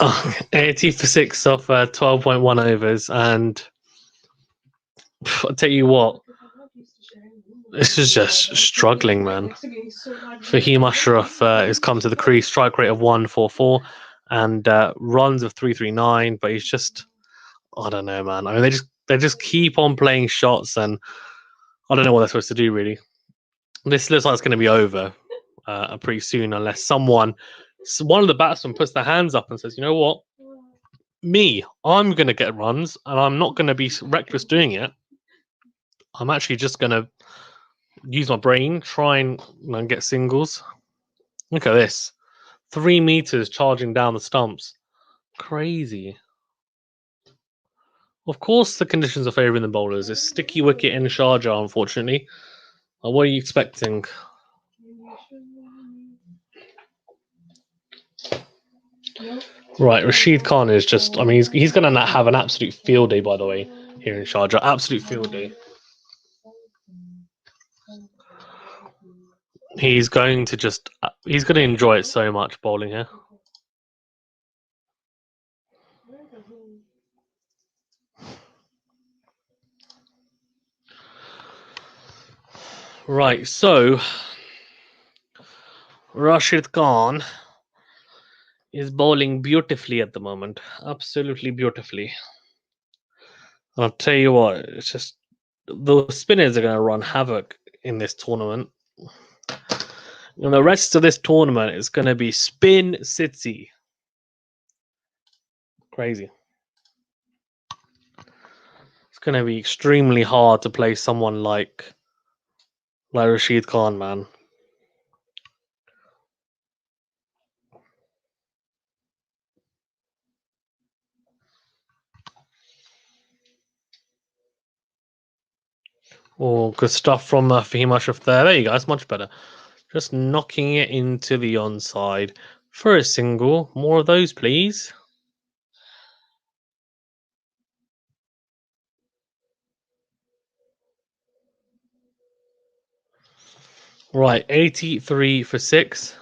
loud. 80 for 6 off 12.1 overs, and I'll tell you what, This is just struggling, man. Fahim Ashraf has come to the crease, strike rate of 144 and runs of 339, but he's just, I don't know, man. I mean, they just keep on playing shots, and I don't know what they're supposed to do, really. This looks like it's going to be over pretty soon, unless one of the batsmen puts their hands up and says, you know what, I'm going to get runs, and I'm not going to be reckless doing it. I'm actually just going to use my brain, try and get singles. Look at this. 3 meters charging down the stumps. Crazy. Of course, the conditions are favouring the bowlers. It's sticky wicket in Sharjah, unfortunately. What are you expecting? Right, Rashid Khan is just, I mean, he's going to have an absolute field day, by the way, here in Sharjah. Absolute field day. He's going to enjoy it so much, bowling here. Right, so Rashid Khan is bowling beautifully at the moment. Absolutely beautifully. And I'll tell you what, it's just the spinners are going to run havoc in this tournament. And the rest of this tournament is going to be spin city. Crazy. It's going to be extremely hard to play someone like Rashid Khan, man. Oh, good stuff from Fahim Ashraf there. There you go. That's much better. Just knocking it into the onside for a single. More of those, please. Right, 83 for 6.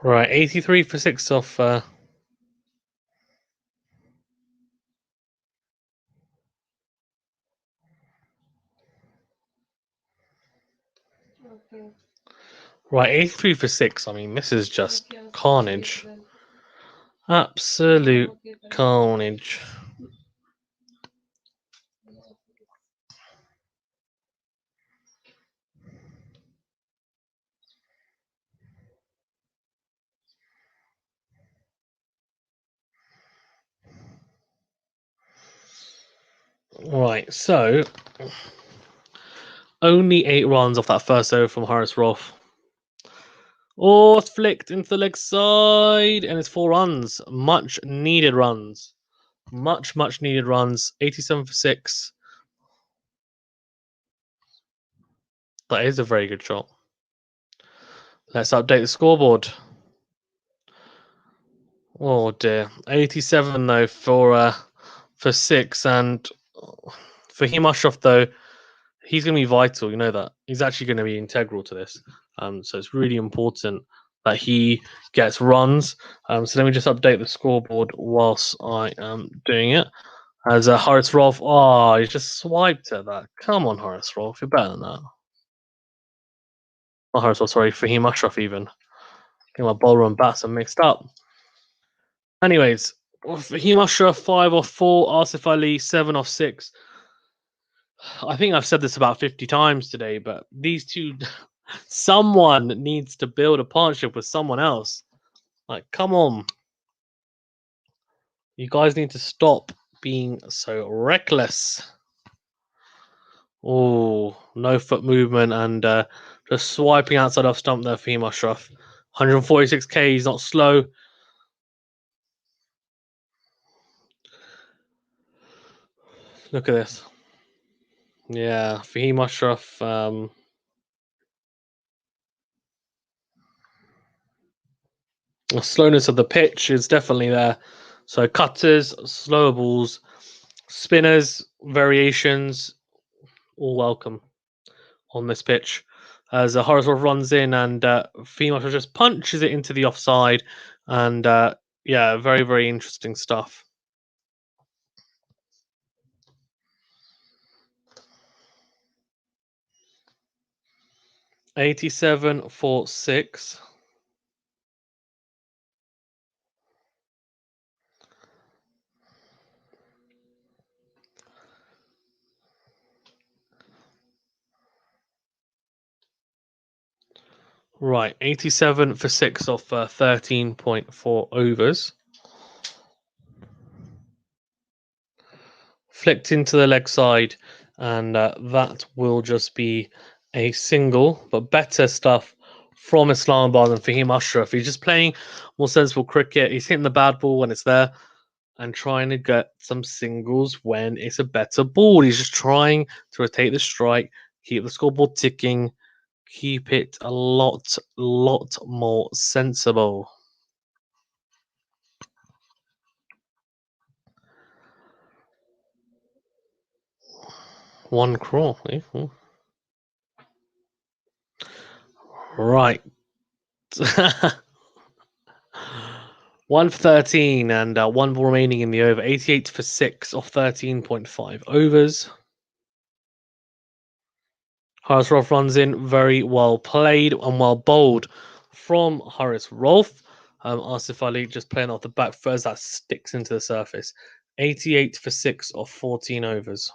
Right, 83 for 6 off. Right, 83 for 6. I mean, this is just carnage. Absolute carnage. Right, so only 8 runs off that first over from Horace Roth. Oh, it's flicked into the leg side, and it's 4 runs. Much needed runs. Much needed runs. 87 for 6. That is a very good shot. Let's update the scoreboard. Oh dear. 87 though for 6, and for Fahim Ashraf though, he's going to be vital. You know that he's actually going to be integral to this. So it's really important that he gets runs. So let me just update the scoreboard whilst I am doing it. As Horace Rolf, he just swiped at that. Come on, Horace Rolf, you're better than that. Not Horace Rolf, sorry, Fahim Ashraf even. Getting my bowler and batsman mixed up. Anyways, Fahim Ashraf 5 off 4, Asif Ali 7 off 6. I think I've said this about 50 times today, but these two, someone needs to build a partnership with someone else. Like, come on. You guys need to stop being so reckless. Oh, no foot movement and just swiping outside off stump there for Fahim Ashraf. 146k, he's not slow. Look at this. Yeah, Fahim Ashraf. The slowness of the pitch is definitely there. So cutters, slower balls, spinners, variations, all welcome on this pitch. As Horace runs in and Femosha just punches it into the offside. And yeah, very, very interesting stuff. $87 for 6. Right, 87 for 6 off 13.4 overs. Flicked into the leg side, and that will just be a single, but better stuff from Islamabad than Fahim Ashraf. He's just playing more sensible cricket. He's hitting the bad ball when it's there and trying to get some singles when it's a better ball. He's just trying to rotate the strike, keep the scoreboard ticking, keep it a lot more sensible. One crore. Right. 1 for 13 and one ball remaining in the over. 88 for 6 off 13.5 overs. Horace Rolfe runs in. Very well played and well bowled from Horace Rolfe. Asif Ali just playing off the back foot as that sticks into the surface. 88 for 6 off 14 overs.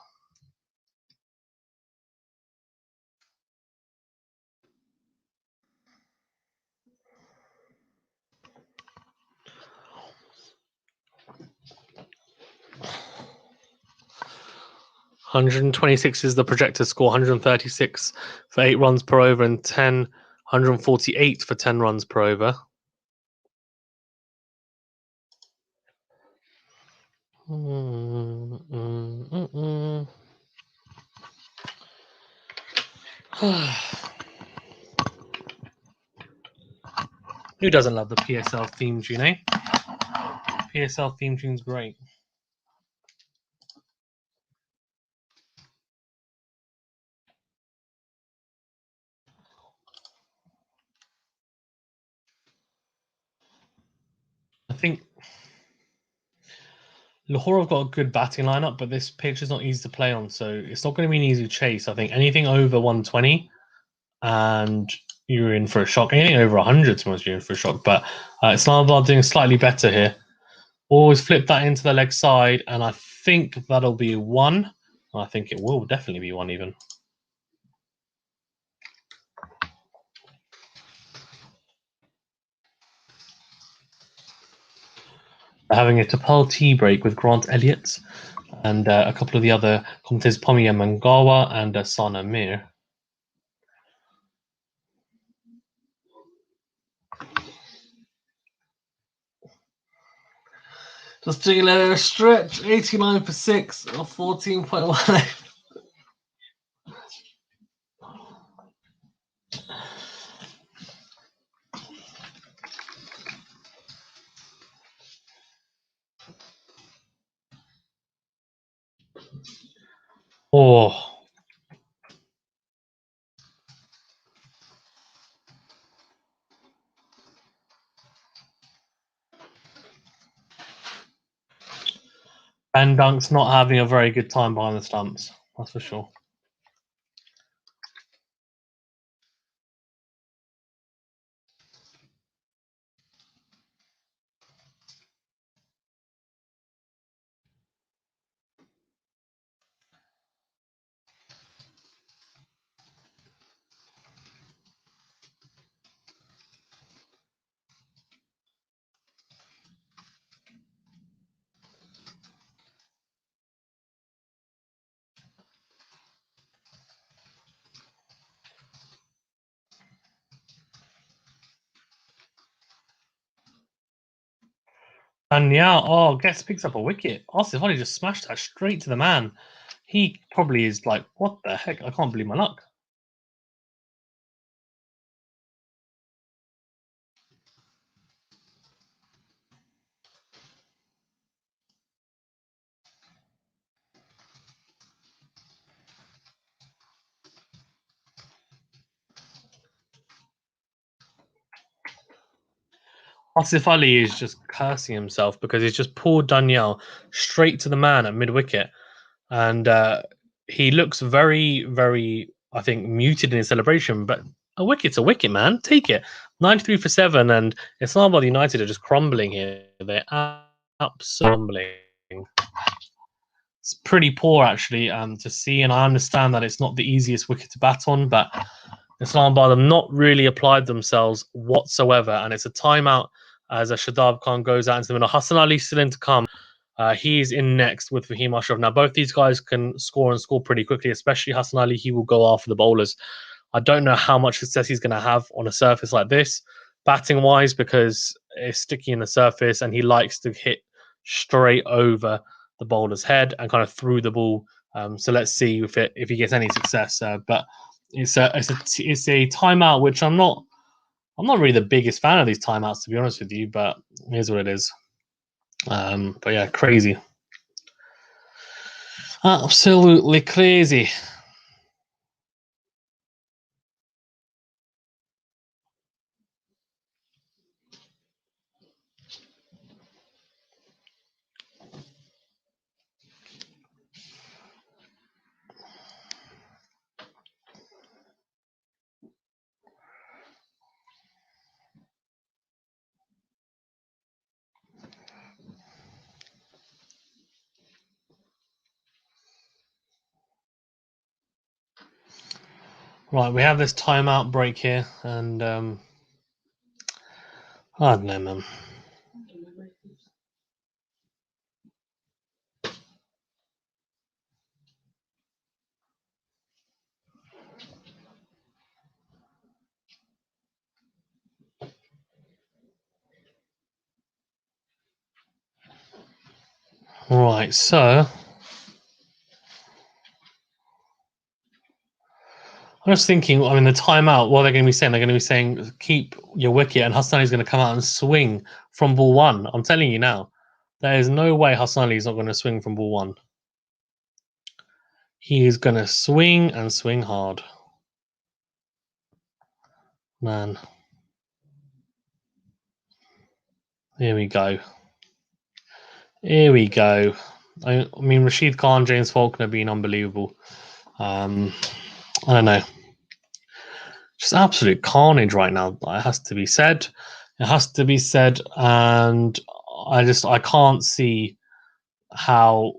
$126 is the projected score. 136 for 8 runs per over and 148 for 10 runs per over. Who doesn't love the PSL theme tune, eh? PSL theme tune's great. I think Lahore have got a good batting lineup, but this pitch is not easy to play on, so it's not going to be an easy chase. I think anything over 120 and you're in for a shock. Anything over 100, to you're in for a shock. But Islamabad doing slightly better here. Always flip that into the leg side, and I think that'll be 1. I think it will definitely be 1 even. Having a Tapal tea break with Grant Elliott and a couple of the other commentators, Pomiya Mangawa and Sana Mir. Just doing a little stretch, 89 for 6 or 14.1. Oh. Ben Dunk's not having a very good time behind the stumps, that's for sure. And yeah, Guest picks up a wicket. Asif Ali just smashed that straight to the man. He probably is like, what the heck? I can't believe my luck. Asif Ali is just cursing himself because he's just pulled Danielle straight to the man at mid wicket, and he looks very, very, I think, muted in his celebration. But a wicket's a wicket, man. Take it. 93 for 7, and Islamabad United are just crumbling here. They're absolutely crumbling. It's pretty poor, actually, to see, and I understand that it's not the easiest wicket to bat on, but Islamabad have not really applied themselves whatsoever, and it's a timeout as a Shadab Khan goes out into the middle. Hassan Ali still in to come. He's in next with Fahim Ashraf. Now, both these guys can score and score pretty quickly, especially Hassan Ali. He will go after the bowlers. I don't know how much success he's going to have on a surface like this, batting wise, because it's sticky in the surface and he likes to hit straight over the bowler's head and kind of through the ball. So let's see if he gets any success. But it's a timeout which I'm not really the biggest fan of these timeouts, to be honest with you, but here's what it is. But yeah, crazy. Absolutely crazy. Right, we have this timeout break here, and I don't know, man. Right, so I'm just thinking, I mean, the timeout, what they're going to be saying, they're going to be saying, keep your wicket, and Hassan is going to come out and swing from ball one. I'm telling you now, there is no way Hassan is not going to swing from ball one. He is going to swing and swing hard. Man. Here we go. Here we go. I mean, Rashid Khan, James Faulkner being unbelievable. I don't know. Just absolute carnage right now. It has to be said. It has to be said, and I can't see how.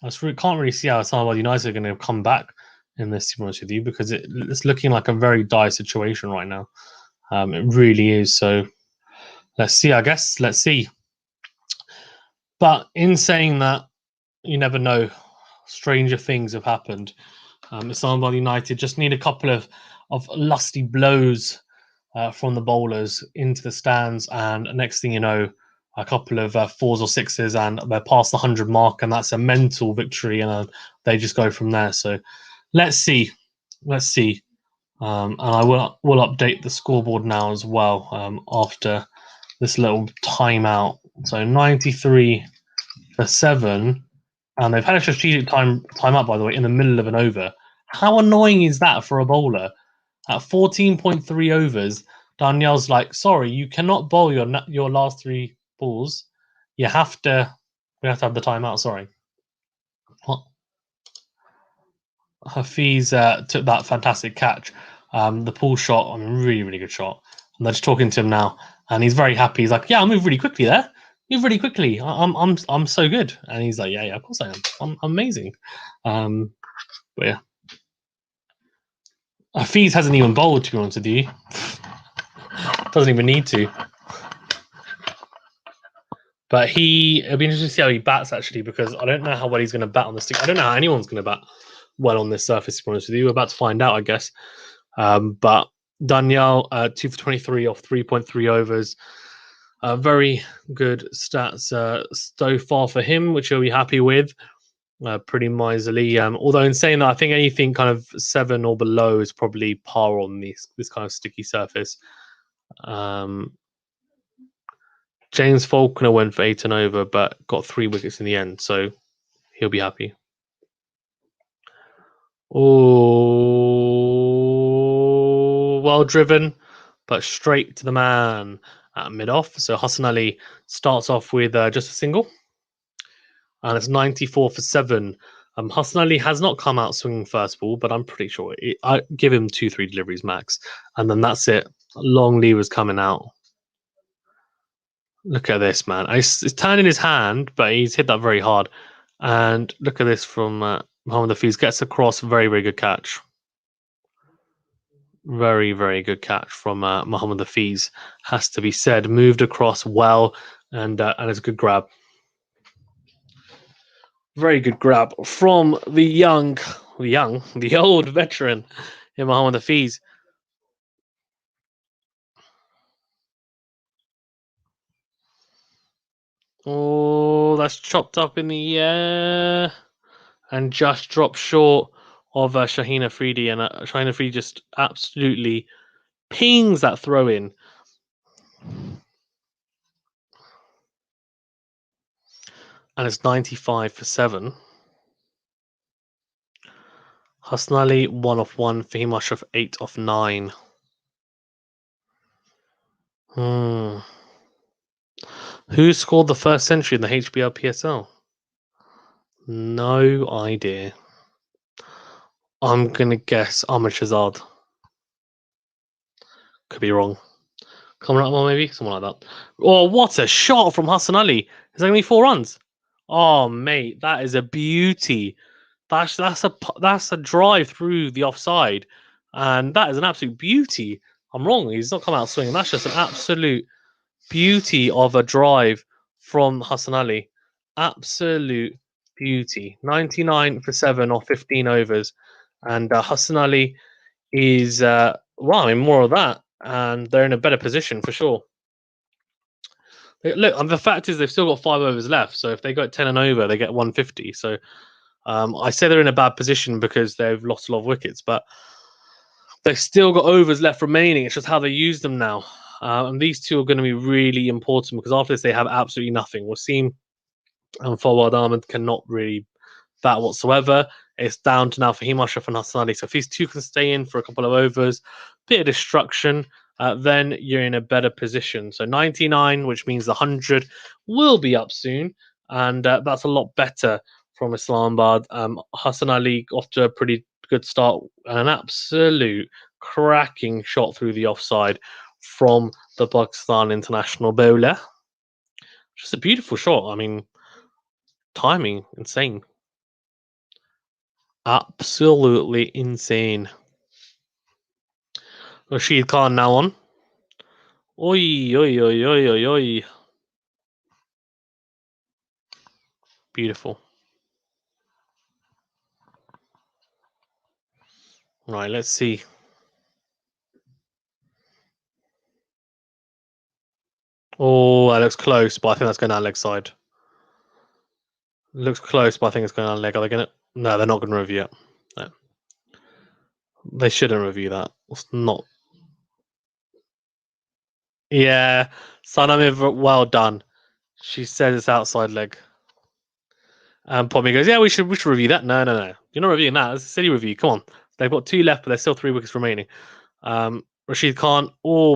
Can't really see how Islamabad United are going to come back in this, to be honest with you, because it's looking like a very dire situation right now. It really is. So let's see. I guess let's see. But in saying that, you never know. Stranger things have happened. Islamabad United just need a couple of lusty blows from the bowlers into the stands, and next thing you know, a couple of fours or sixes, and they're past the 100 mark, and that's a mental victory, and they just go from there. So let's see. And I will update the scoreboard now as well after this little timeout. So 93 for 7. And they've had a strategic timeout, by the way, in the middle of an over. How annoying is that for a bowler? At 14.3 overs, Danielle's like, sorry, you cannot bowl your last 3 balls. We have to have the timeout, sorry. What? Hafiz took that fantastic catch. The pull shot, really, really good shot. And they're just talking to him now, and he's very happy. He's like, yeah, I moved really quickly there. Move really quickly. I'm so good. And he's like, yeah, of course I am. I'm amazing. But yeah. Hafiz hasn't even bowled, to be honest with you. Doesn't even need to. But it'll be interesting to see how he bats, actually, because I don't know how well he's going to bat on the stick. I don't know how anyone's going to bat well on this surface, to be honest with you. We're about to find out, I guess. But Danielle, 2 for 23 off 3.3 overs. Very good stats so far for him, which he'll be happy with. Pretty miserly. Although in saying that, I think anything kind of 7 or below is probably par on this kind of sticky surface. James Faulkner went for 8 and over, but got 3 wickets in the end, so he'll be happy. Oh, well driven, but straight to the man. at mid-off. So Hassan Ali starts off with just a single, and it's 94 for 7. Hassan Ali has not come out swinging first ball, but I'm pretty sure I give him 2-3 deliveries max, and then that's it. Long levers coming out. Look at this, man. It's turning his hand, but he's hit that very hard. And look at this from Mohamed Hafiz. Gets across. Very, very good catch. Very, very good catch from Mohamed Hafiz. Has to be said. Moved across well, and it's a good grab. Very good grab from the old veteran in Mohamed Hafiz. Oh, that's chopped up in the air and just dropped short of Shaheen Afridi, and Shaheen Afridi just absolutely pings that throw in. And it's 95 for 7. Hassan Ali 1 off 1. Fahim Ashraf 8 off 9. Who scored the first century in the HBL PSL? No idea. I'm gonna guess Ahmed Shahzad. Could be wrong. Coming up, maybe someone like that. Oh, what a shot from Hassan Ali! Is that gonna be 4 runs? Oh, mate, that is a beauty. That's a drive through the offside, and that is an absolute beauty. I'm wrong. He's not come out swinging. That's just an absolute beauty of a drive from Hassan Ali. Absolute beauty. 99 for 7 or 15 overs, and Hassan Ali is more of that, and they're in a better position for sure. Look, and the fact is they've still got 5 overs left, so if they got 10 and over, they get 150. So I say they're in a bad position because they've lost a lot of wickets, but they've still got overs left remaining. It's just how they use them now. And these two are going to be really important because after this, they have absolutely nothing. Wasim and Fawad Ahmed cannot really bat whatsoever. It's down to now Fahim Ashraf and Hassan Ali. So if these two can stay in for a couple of overs, bit of destruction, then you're in a better position. So 99, which means the 100 will be up soon. And that's a lot better from Islamabad. Hassan Ali off to a pretty good start. An absolute cracking shot through the offside from the Pakistan international bowler. Just a beautiful shot. I mean, timing, insane. Absolutely insane. Rashid Khan now on. Oi, oi, oi, oi, oi, oi. Beautiful. Right, let's see. Oh, that looks close, but I think that's going down leg side. Looks close, but I think it's going down leg. Are they going to? No, they're not going to review it. No. They shouldn't review that. It's not. Yeah, Sanam, well done. She said it's outside leg. And Pommy goes, yeah, we should review that. No. You're not reviewing that. It's a silly review. Come on. They've got 2 left, but there's still 3 wickets remaining. Rashid Khan,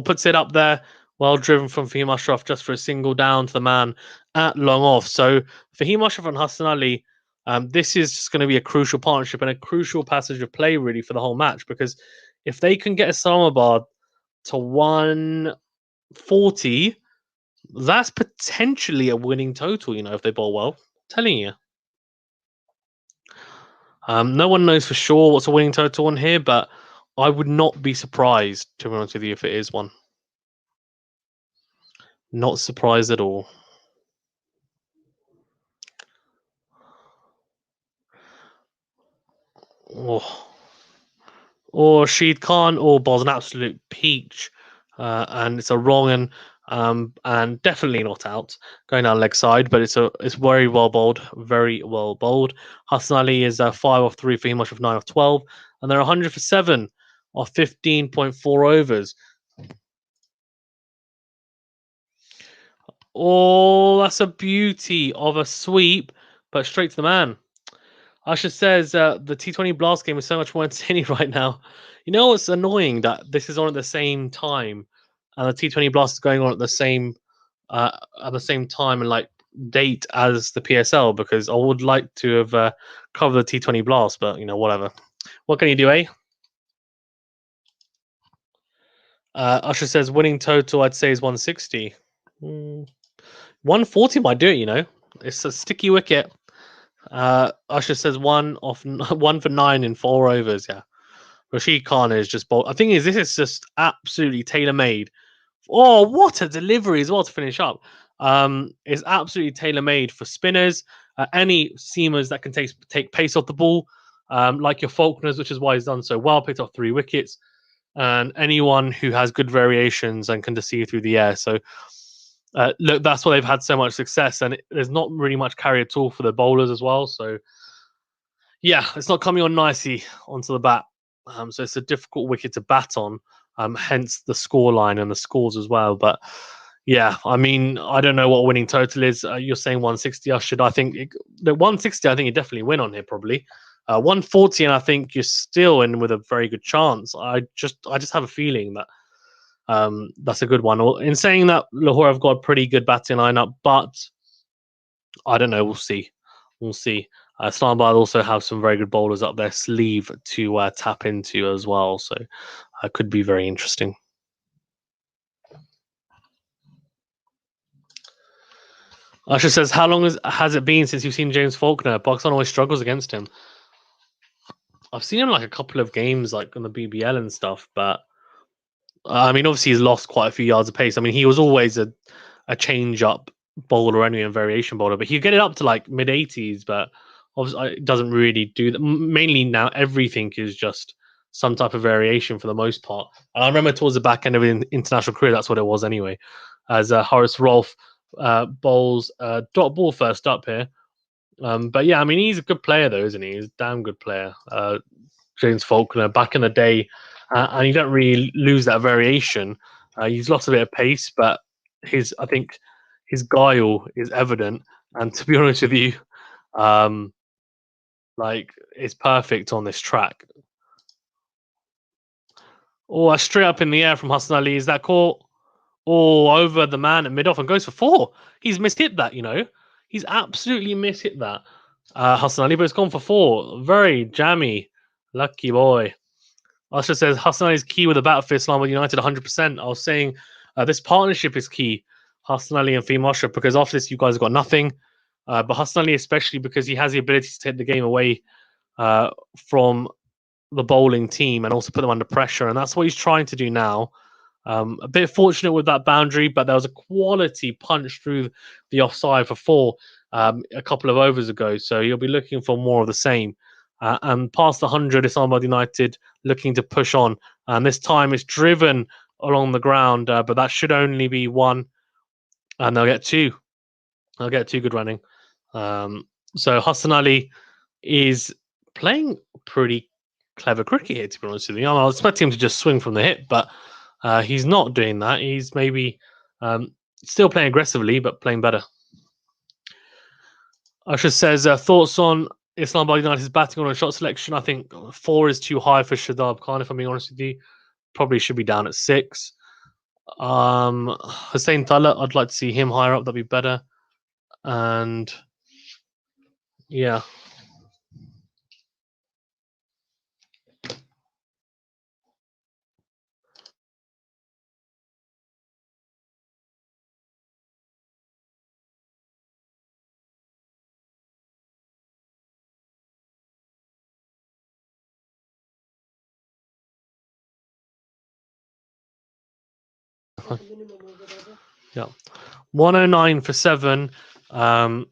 puts it up there. Well driven from Fahim Ashraf just for a single down to the man at long off. So Fahim Ashraf and Hassan Ali, this is just going to be a crucial partnership and a crucial passage of play really for the whole match, because if they can get Islamabad to 140, that's potentially a winning total, if they bowl well. I'm telling you. No one knows for sure what's a winning total on here, but I would not be surprised, to be honest with you, if it is one. Not surprised at all. Or Sheed Khan, ball's an absolute peach, and it's a wrong and definitely not out going down leg side, but it's very well bowled, very well bowled. Hassan Ali is 5 off 3 for him, of 9 off 12, and they're 100 for 7 off 15.4 overs. Oh, that's a beauty of a sweep, but straight to the man. Asha says the T20 Blast game is so much more entertaining right now. You know what's annoying? That this is on at the same time and the T20 Blast is going on at the same time and like date as the PSL, because I would like to have covered the T20 Blast, but whatever. What can you do, eh? Usher says winning total I'd say is 160. 140 might do it. It's a sticky wicket. Usher says one for 9 in 4 overs. Yeah, Rashid Khan is just bold. I think this is just absolutely tailor made. Oh, what a delivery as well to finish up. It's absolutely tailor made for spinners, any seamers that can take pace off the ball, like your Faulkners, which is why he's done so well, picked up 3 wickets, and anyone who has good variations and can deceive through the air. So, look, that's why they've had so much success, and there's not really much carry at all for the bowlers as well. So, yeah, it's not coming on nicely onto the bat. So it's a difficult wicket to bat on, hence the scoreline and the scores as well. But yeah, I mean, I don't know what winning total is. You're saying 160. I think the 160. I think you definitely win on here probably. 140, and I think you're still in with a very good chance. I just have a feeling that that's a good one. In saying that, Lahore have got a pretty good batting lineup, but I don't know. We'll see. We'll see. Islamabad also have some very good bowlers up their sleeve to tap into as well. So could be very interesting. Usher says, how long has it been since you've seen James Faulkner? Pakistan always struggles against him. I've seen him like a couple of games, like on the BBL and stuff, but I mean, obviously he's lost quite a few yards of pace. I mean, he was always a change-up bowler anyway, and variation bowler, but he'd get it up to like mid-80s, but obviously it doesn't really do that. Mainly now, everything is just some type of variation for the most part. And I remember towards the back end of his international career, that's what it was anyway. As Horace Rolfe bowls dot ball first up here. But yeah, I mean, he's a good player though, isn't he? He's a damn good player. James Faulkner, back in the day, and you don't really lose that variation. He's lost a bit of pace, but I think his guile is evident. And to be honest with you, like it's perfect on this track. Oh, a straight up in the air from Hassan Ali. Is that caught? Oh, over the man at mid off and goes for 4. He's mishit that, He's absolutely mishit that. Hassan Ali, but it's gone for 4. Very jammy. Lucky boy. Usher says Hassan Ali is key with the bat for Islamabad United 100%. I was saying this partnership is key, Hassan Ali and Fahim Ashraf, because after this, you guys have got nothing. But Hassan Ali, especially because he has the ability to take the game away from the bowling team and also put them under pressure. And that's what he's trying to do now. A bit fortunate with that boundary, but there was a quality punch through the offside for 4 a couple of overs ago. So you'll be looking for more of the same. And past the 100, Islamabad United looking to push on. And this time it's driven along the ground, but that should only be 1. And they'll get 2. They'll get 2 good running. So Hassan Ali is playing pretty clever cricket here, to be honest with you. I was expecting him to just swing from the hip, but he's not doing that. He's maybe still playing aggressively, but playing better. Usher says, thoughts on Islamabad United's batting on a shot selection? I think 4 is too high for Shadab Khan, if I'm being honest with you. Probably should be down at 6. Hussain Tala, I'd like to see him higher up. That'd be better. And yeah. Yeah. 109 for 7. Oh,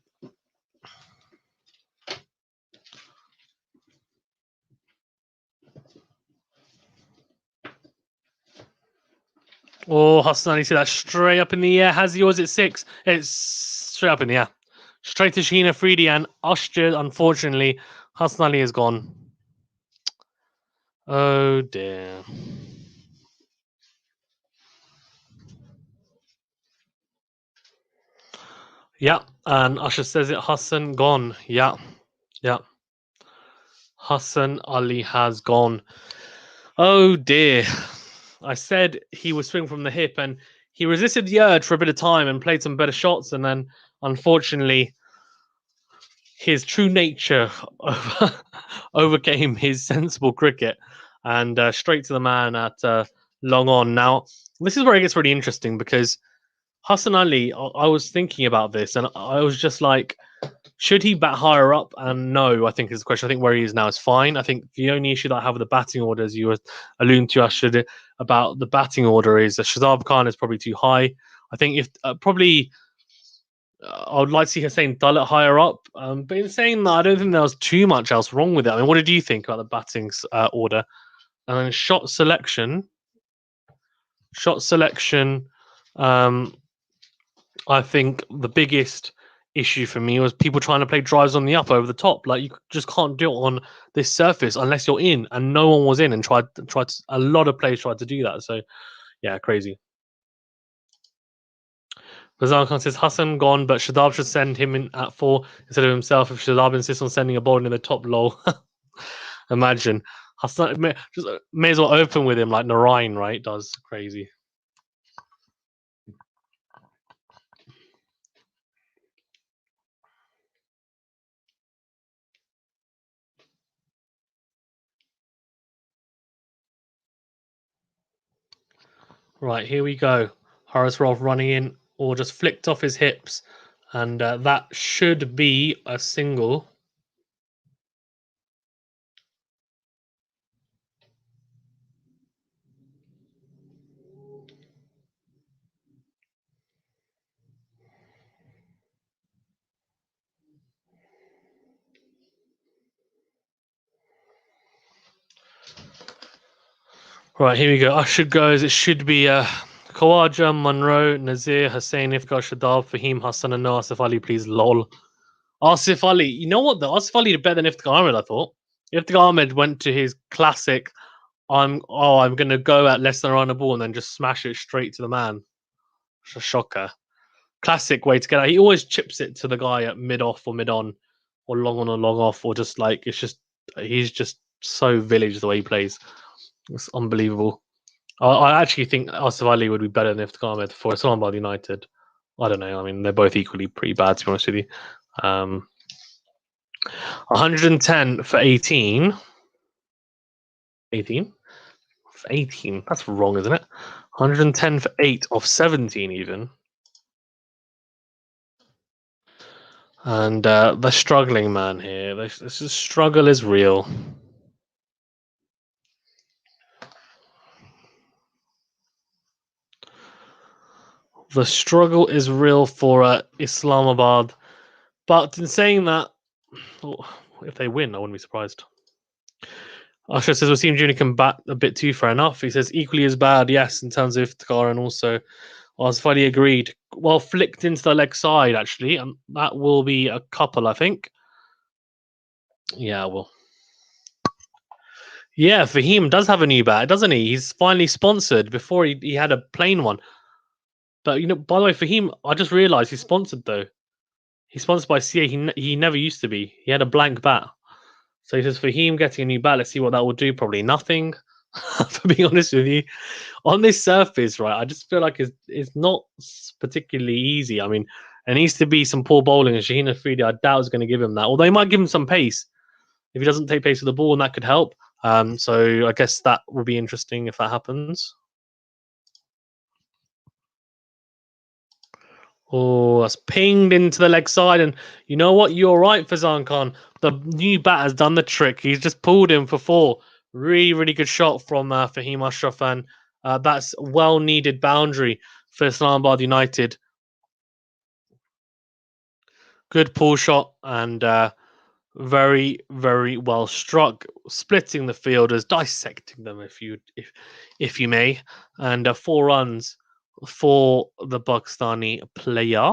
Hassan Ali, see that straight up in the air. Has he, or is it 6? It's straight up in the air. Straight to Sheena Freedy and Ushja. Unfortunately, Hassan Ali is gone. Oh dear. Yeah, and Usher says it. Hassan gone. Yeah. Hassan Ali has gone. Oh dear. I said he would swing from the hip, and he resisted the urge for a bit of time and played some better shots, and then unfortunately his true nature overcame his sensible cricket, and straight to the man at long on. Now, this is where it gets really interesting because Hassan Ali, I was thinking about this, and I was just like, should he bat higher up? And no, I think is the question. I think where he is now is fine. I think the only issue that I have with the batting order, as you were alluding to, Ashad, about the batting order is that Shadab Khan is probably too high. I think if probably I would like to see Hussein Dullett higher up. But in saying that, I don't think there was too much else wrong with it. I mean, what did you think about the batting order? And then shot selection. Shot selection. I think the biggest issue for me was people trying to play drives on the up over the top. Like you just can't do it on this surface unless you're in, and no one was in and tried. A lot of players tried to do that. So yeah, crazy. Bazan Khan says Hassan gone, but Shadab should send him in at 4 instead of himself. If Shadab insists on sending a ball in the top low, imagine Hassan may as well open with him like Narayan, right? Does crazy. Right, here we go. Horace Rolfe running in, or just flicked off his hips, and that should be a single. Right, here we go. Ashad goes. It should be Khawaja, Munro, Nazir, Hussain, Ifgar, Shadab, Fahim, Hassan, and no Asif Ali, please. Lol. Asif Ali. You know what? The Asif Ali is better than Iftikhar Ahmed, I thought. Iftikhar Ahmed went to his classic, I'm going to go at less than around the ball and then just smash it straight to the man. It's a shocker. Classic way to get out. He always chips it to the guy at mid off or mid on or long on or long off, or just like, he's just so village the way he plays. It's unbelievable. I actually think Asif Ali would be better than Iftikhar Ahmed for Islamabad United. I don't know. I mean, they're both equally pretty bad, to be honest with you. 110 for 18. 18? For 18. That's wrong, isn't it? 110 for 8 of 17, even. And the struggling man here. This struggle is real. The struggle is real for Islamabad. But in saying that, if they win, I wouldn't be surprised. Asher says Wasim Jr. can bat a bit too, fair enough. He says equally as bad, yes, in terms of Iftikhar, and also Asfali agreed. Well, flicked into the leg side, actually, and that will be a couple, I think. Yeah, well. Yeah, Fahim does have a new bat, doesn't he? He's finally sponsored. Before he had a plain one. But, you know, by the way, Fahim, I just realised he's sponsored, though. He's sponsored by CA. He never used to be. He had a blank bat. So he says, Fahim getting a new bat, let's see what that will do. Probably nothing, for being honest with you. On this surface, right, I just feel like it's not particularly easy. I mean, there needs to be some poor bowling, and Shaheen Afridi, I doubt, is going to give him that. Although he might give him some pace. If he doesn't take pace with the ball, and that could help. So I guess that will be interesting if that happens. Oh, that's pinged into the leg side. And you know what? You're right, Fazan Khan. The new bat has done the trick. He's just pulled him for 4. Really, really good shot from Fahim Ashraf. And that's well-needed boundary for Islamabad United. Good pull shot and very, very well struck. Splitting the fielders, dissecting them, if you may. And 4 runs for the Pakistani player.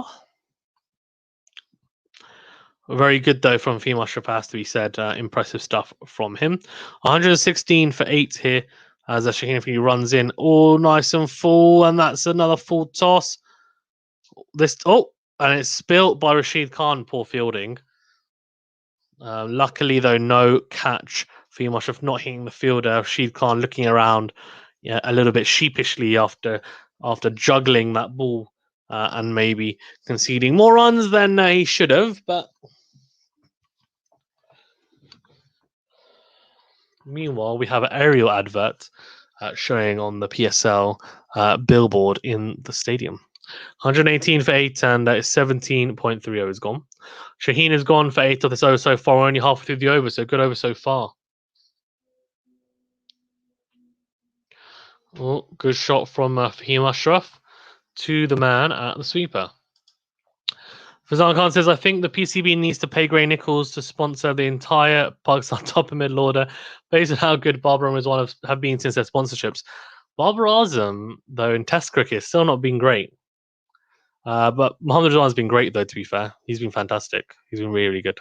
Very good, though, from Fahim Ashraf, has to be said. Impressive stuff from him. 116 for 8 here as Shaheen Afridi runs in. Oh, nice and full, and that's another full toss. And it's spilt by Rashid Khan. Poor fielding. Luckily, though, no catch. Fahim Ashraf not hitting the fielder. Rashid Khan looking around. yeah, a little bit sheepishly after juggling that ball and maybe conceding more runs than he should have. But meanwhile, we have an aerial advert showing on the PSL billboard in the stadium. 118 for 8 and 17.30 is gone. Shaheen has gone for 8 of this over so far, only halfway through the over, so good over so far. Oh, good shot from Fahim Ashraf to the man at the sweeper. Fazan Khan says, I think the PCB needs to pay Gray Nichols to sponsor the entire Pakistan top and middle order based on how good Barbara and Rizwan have been since their sponsorships. Barbara Azam, though, in Test cricket, still not been great. But Mohammad Rizwan's been great, though, to be fair. He's been fantastic. He's been really, really good.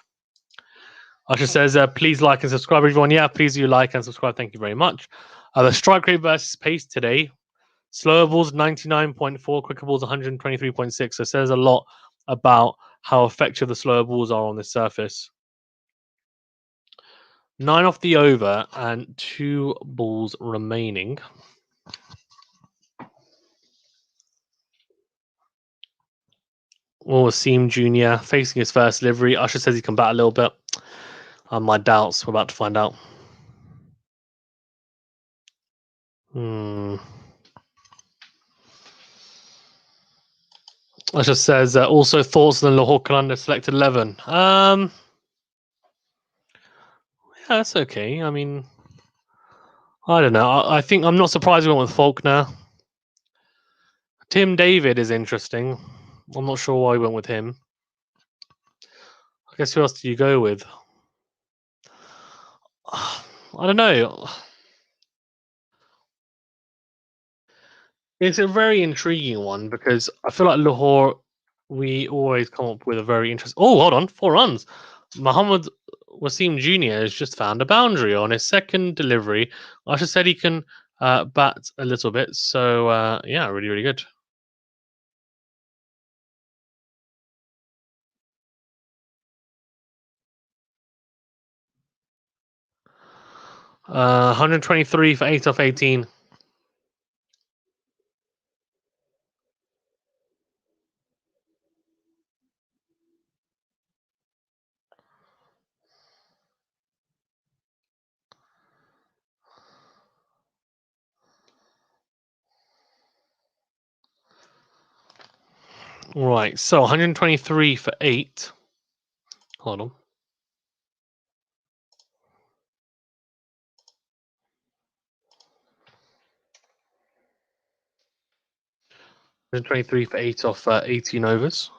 Asha says, please like and subscribe, everyone. Yeah, please do like and subscribe. Thank you very much. The strike rate versus pace today. Slower balls 99.4, quicker balls 123.6. So it says a lot about how effective the slower balls are on this surface. 9 off the over and 2 balls remaining. Wasim Jr. facing his first delivery. Usher says he can bat a little bit. My doubts. We're about to find out. Usher says also thoughts on the Lahore Qalanders selected 11. Yeah, that's okay. I mean, I don't know. I think I'm not surprised we went with Faulkner. Tim David is interesting. I'm not sure why we went with him. I guess who else do you go with? I don't know. It's a very intriguing one because I feel like Lahore, we always come up with a very interesting. Oh, hold on, 4 runs. Muhammad Wasim Jr. has just found a boundary on his second delivery. Asha said he can bat a little bit, so yeah, really, really good. Uh, 123 for 8 off 18. Right, so 123 for 8. Hold on. 123 for 8 off 18 overs.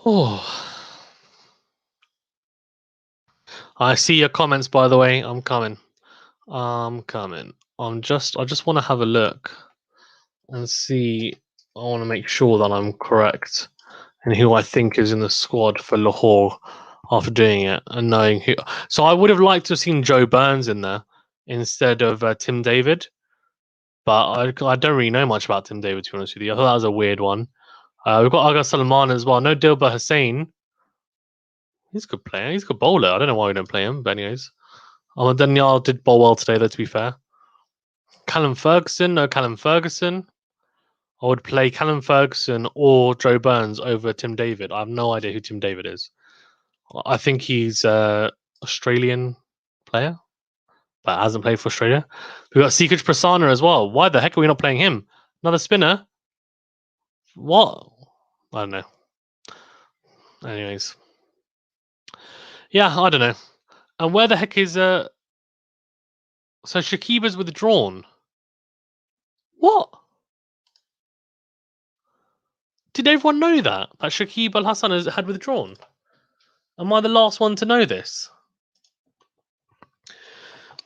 Oh. I see your comments, by the way. I'm coming. I'm coming. I just want to have a look and see. I want to make sure that I'm correct and who I think is in the squad for Lahore after doing it and knowing who. So I would have liked to have seen Joe Burns in there instead of Tim David, but I don't really know much about Tim David, to be honest with you. I thought that was a weird one. We've got Aga Salman as well. No Dilba Hussain. He's a good player. He's a good bowler. I don't know why we don't play him, but anyways. Daniel did bowl well today, though, to be fair. Callum Ferguson. No Callum Ferguson. I would play Callum Ferguson or Joe Burns over Tim David. I have no idea who Tim David is. I think he's an Australian player, but hasn't played for Australia. We've got Sikaj Prasanna as well. Why the heck are we not playing him? Another spinner? What? I don't know. Anyways. Yeah, I don't know. And where the heck is... So Shakiba's withdrawn. What? Did everyone know that Shakib Al Hassan had withdrawn? Am I the last one to know this?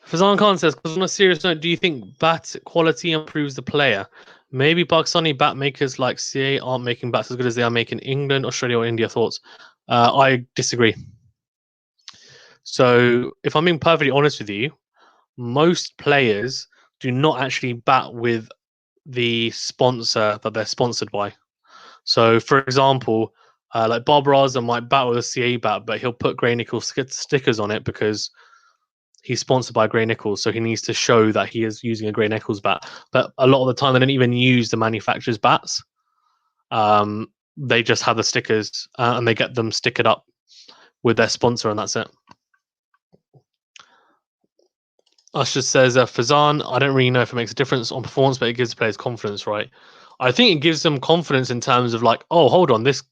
Fazan Khan says, on a serious note, do you think bat quality improves the player? Maybe Pakistani bat makers like CA aren't making bats as good as they are making England, Australia, or India. Thoughts? I disagree. So, if I'm being perfectly honest with you, most players do not actually bat with the sponsor that they're sponsored by. So, for example, like Bob Raza might bat with a CA bat, but he'll put Gray Nichols stickers on it because he's sponsored by Grey Nichols, so he needs to show that he is using a Grey Nichols bat. But a lot of the time, they don't even use the manufacturer's bats. They just have the stickers and they get them stickered up with their sponsor, and that's it. Usher says, Fazan, I don't really know if it makes a difference on performance, but it gives the players confidence, right? I think it gives them confidence in terms of like, oh, hold on, this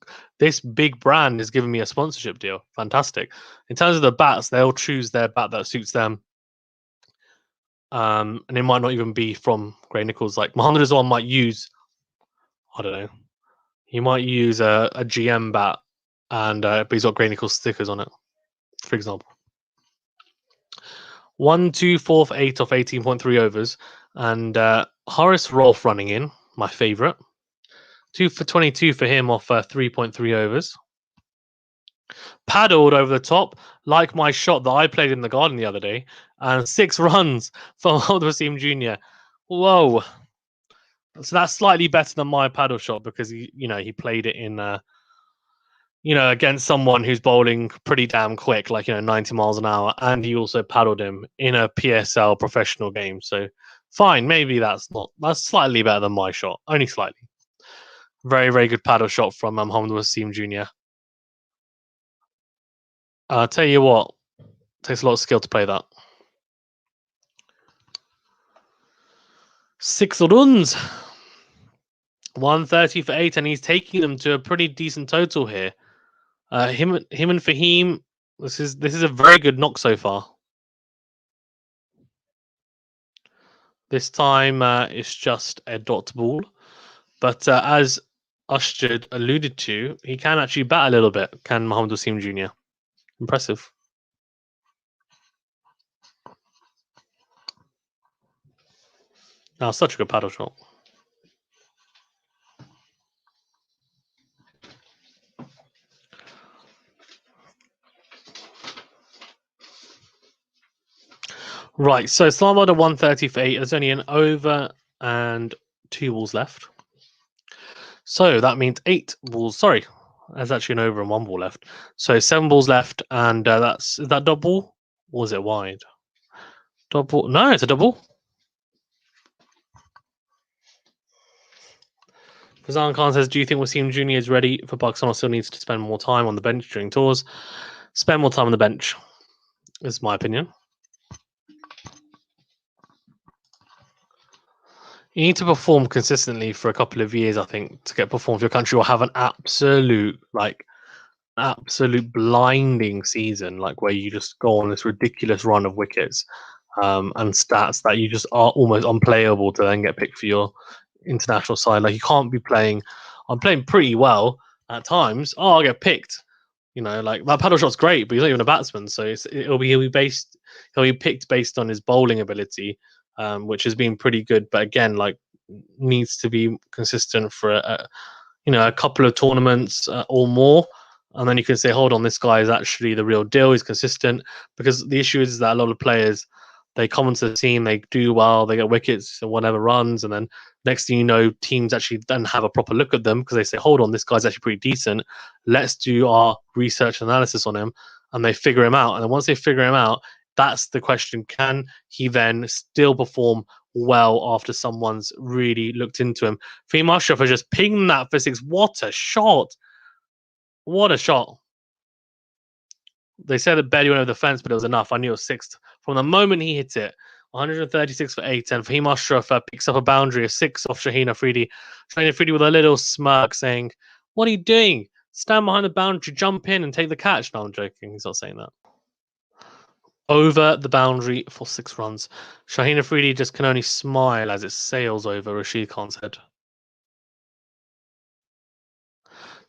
big brand is giving me a sponsorship deal. Fantastic. In terms of the bats, they'll choose their bat that suits them. And it might not even be from Grey Nichols. Like Mohammed Rizwan might use, I don't know, he might use a GM bat, and but he's got Grey Nichols stickers on it, for example. 1, 2, 4 for 8 off 18.3 overs, and Horace Rolfe running in, my favourite. 2 for 22 for him off 3.3 overs. Paddled over the top, like my shot that I played in the garden the other day, and 6 runs for Mohammed Wasim Jr. Whoa. So that's slightly better than my paddle shot because he played it in against someone who's bowling pretty damn quick, like 90 miles an hour, and he also paddled him in a PSL professional game. So fine, maybe that's slightly better than my shot, only slightly. Very, very good paddle shot from Mohammed Wasim Jr. I'll tell you what, it takes a lot of skill to play that. 6 runs. 130 for 8, and he's taking them to a pretty decent total here. Him and Fahim, this is a very good knock so far. This time it's just a dot ball. But as Ushtred alluded to, he can actually bat a little bit, can Mohammed Wasim Jr. Impressive. Now, such a good paddle shot. Right, so Islamabad at 130 for 8. There's only an over and 2 balls left. So that means 8 balls. Sorry, there's actually an over and 1 ball left. So 7 balls left, and is that double? Or is it wide? Double? No, it's a double. Fazan Khan says, do you think Wasim Jr. is ready for Pakistan or still needs to spend more time on the bench during tours? Spend more time on the bench, is my opinion. You need to perform consistently for a couple of years, I think, to get performed for your country or have an absolute blinding season, like where you just go on this ridiculous run of wickets and stats that you just are almost unplayable to then get picked for your international side. Like you can't be playing. I'm playing pretty well at times. Oh, I'll get picked. Like that paddle shot's great, but he's not even a batsman, so he'll be picked based on his bowling ability, which has been pretty good. But again, like needs to be consistent for a couple of tournaments or more, and then you can say, hold on, this guy is actually the real deal. He's consistent. Because the issue is that a lot of players, they come into the team, they do well, they get wickets and whatever runs, and then next thing you know, teams actually then have a proper look at them because they say, hold on, this guy's actually pretty decent. Let's do our research analysis on him, and they figure him out. And then once they figure him out, that's the question: can he then still perform well after someone's really looked into him? Fahim Ashraf has just pinged that for 6. What a shot! What a shot! They said it barely went over the fence, but it was enough. I knew it was 6th. From the moment he hit it, 136 for 8, and Fahim Ashraf picks up a boundary of 6 off Shaheen Afridi. Shaheen Afridi with a little smirk saying, what are you doing? Stand behind the boundary, jump in and take the catch. No, I'm joking. He's not saying that. Over the boundary for 6 runs. Shaheen Afridi just can only smile as it sails over Rashid Khan's head.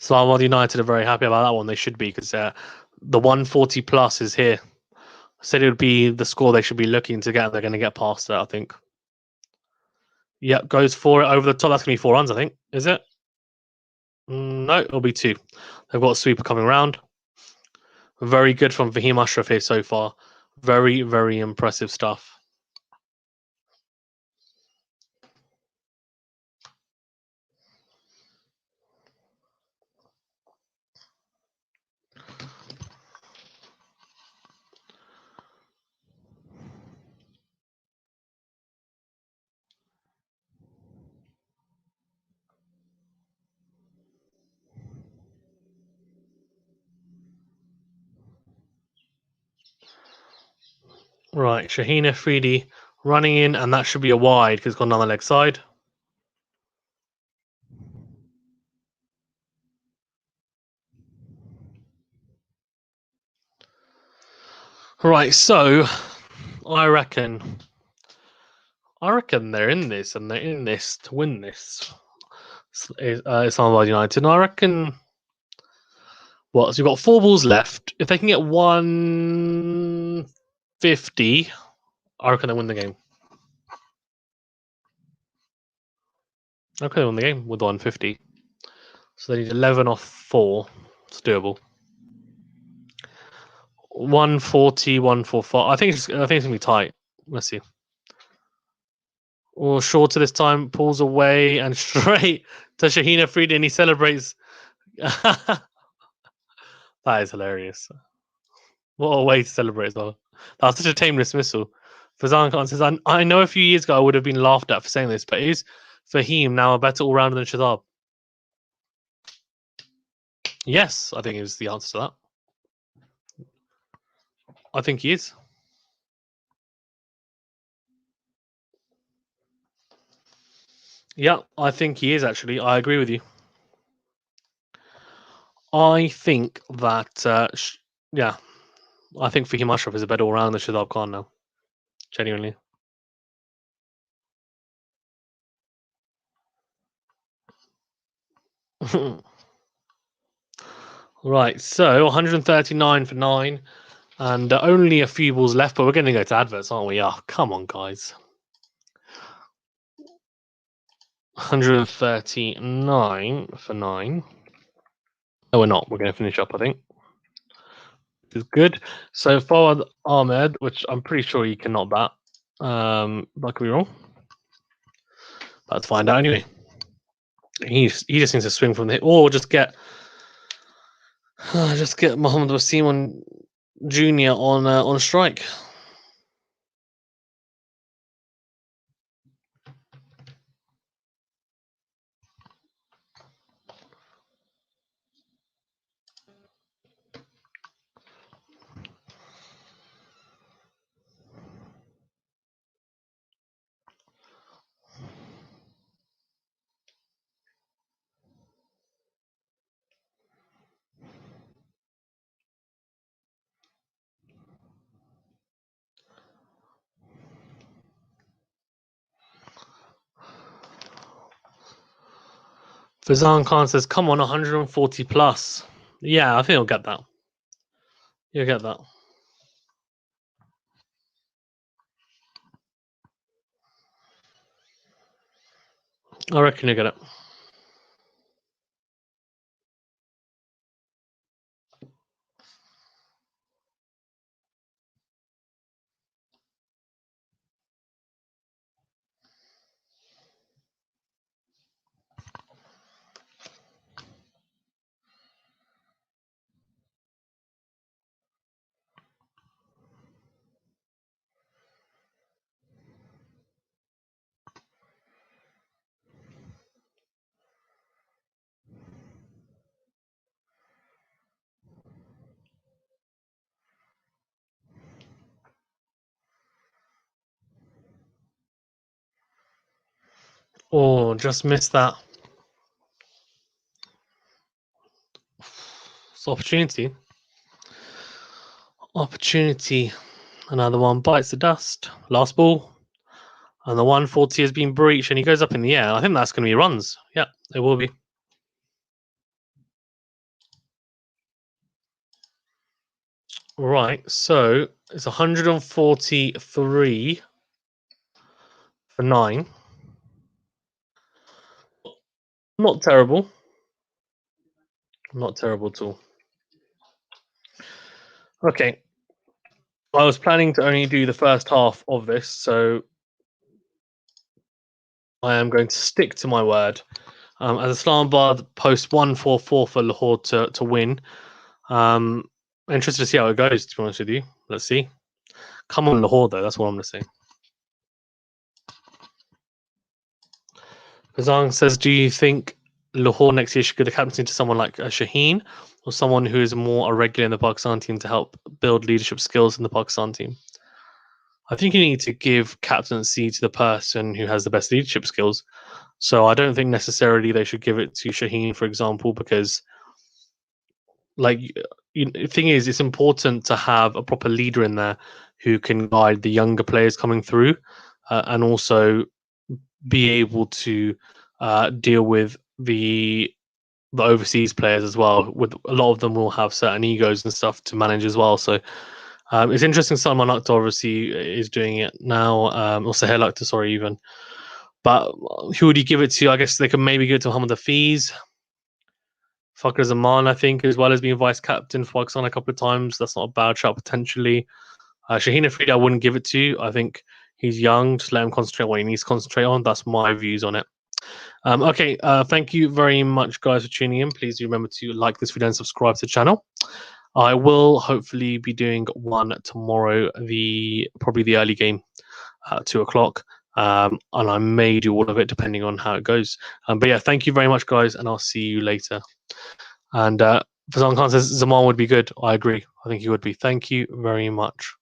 Islamabad United are very happy about that one. They should be, because the 140 plus is here. I said it would be the score they should be looking to get. They're going to get past that, I think. Yep, goes for it over the top. That's going to be 4 runs, I think. Is it? No, it'll be 2. They've got a sweeper coming round. Very good from Fahim Ashraf here so far. Very, very impressive stuff. Right, Shaheen Afridi running in, and that should be a wide because it's gone down the leg side. Right, so I reckon they're in this, and they're in this to win this. Islamabad United. And I reckon. What? So we've got 4 balls left. If they can get 150, I reckon they win the game. I reckon they win the game with 150. So they need 11 off 4. It's doable. 140, 145. I think it's gonna be tight. Let's see. Or shorter this time, pulls away and straight to Shaheen Afridi, and he celebrates. That is hilarious. What a way to celebrate as well. That's such a tame dismissal. Fazan Khan says, I know a few years ago I would have been laughed at for saying this, but is Fahim now a better all-rounder than Shadab? Yes, I think is the answer to that. I think he is. Yeah, I think he is, actually. I agree with you. I think that, yeah, I think Fahim Ashraf is a better all-rounder than Shadab Khan now. Genuinely. Right, so 139 for 9, and only a few balls left, but we're going to go to adverts, aren't we? Oh, come on, guys. 139 for 9. No, we're not. We're going to finish up, I think. This is good. So Fawad Ahmed, which I'm pretty sure you cannot bat. That could be wrong. Let's find out anyway. He just needs to swing from the hip, or just get Mohammad Wasim Jr. on strike. Fazan Khan says, "Come on, 140 plus." Yeah, I think he'll get that. You'll get that. I reckon you'll get it. Oh, just missed that. It's opportunity. Opportunity. Another one bites the dust. Last ball. And the 140 has been breached, and he goes up in the air. I think that's going to be runs. Yeah, it will be. Right, so it's 143 for 9. Not terrible. Not terrible at all. Okay. I was planning to only do the first half of this, so I am going to stick to my word. As Islamabad post 144 for Lahore to win. Interested to see how it goes, to be honest with you. Let's see. Come on, Lahore, though. That's what I'm going to say. Kazang says, do you think Lahore next year should get a captaincy to someone like Shaheen, or someone who is more a regular in the Pakistan team to help build leadership skills in the Pakistan team? I think you need to give captaincy to the person who has the best leadership skills. So I don't think necessarily they should give it to Shaheen, for example, because like the thing is, it's important to have a proper leader in there who can guide the younger players coming through, and also be able to deal with the overseas players as well. With a lot of them will have certain egos and stuff to manage as well. So it's interesting. Salman Akhtar obviously is doing it now. Also, Sahel Akhtar, sorry, even. But who would you give it to? I guess they could maybe give it to Mohammad Hafiz. Fakhar Zaman, I think, as well as being vice captain for Pakistan a couple of times. That's not a bad shot potentially. Shaheen Afridi, I wouldn't give it to. I think he's young. Just let him concentrate on what he needs to concentrate on. That's my views on it. Okay, thank you very much, guys, for tuning in. Please do remember to like this video and subscribe to the channel. I will hopefully be doing one tomorrow, probably the early game at 2 o'clock. And I may do all of it depending on how it goes. But yeah, thank you very much, guys, and I'll see you later. And Fazan Khan says Zaman would be good. I agree. I think he would be. Thank you very much.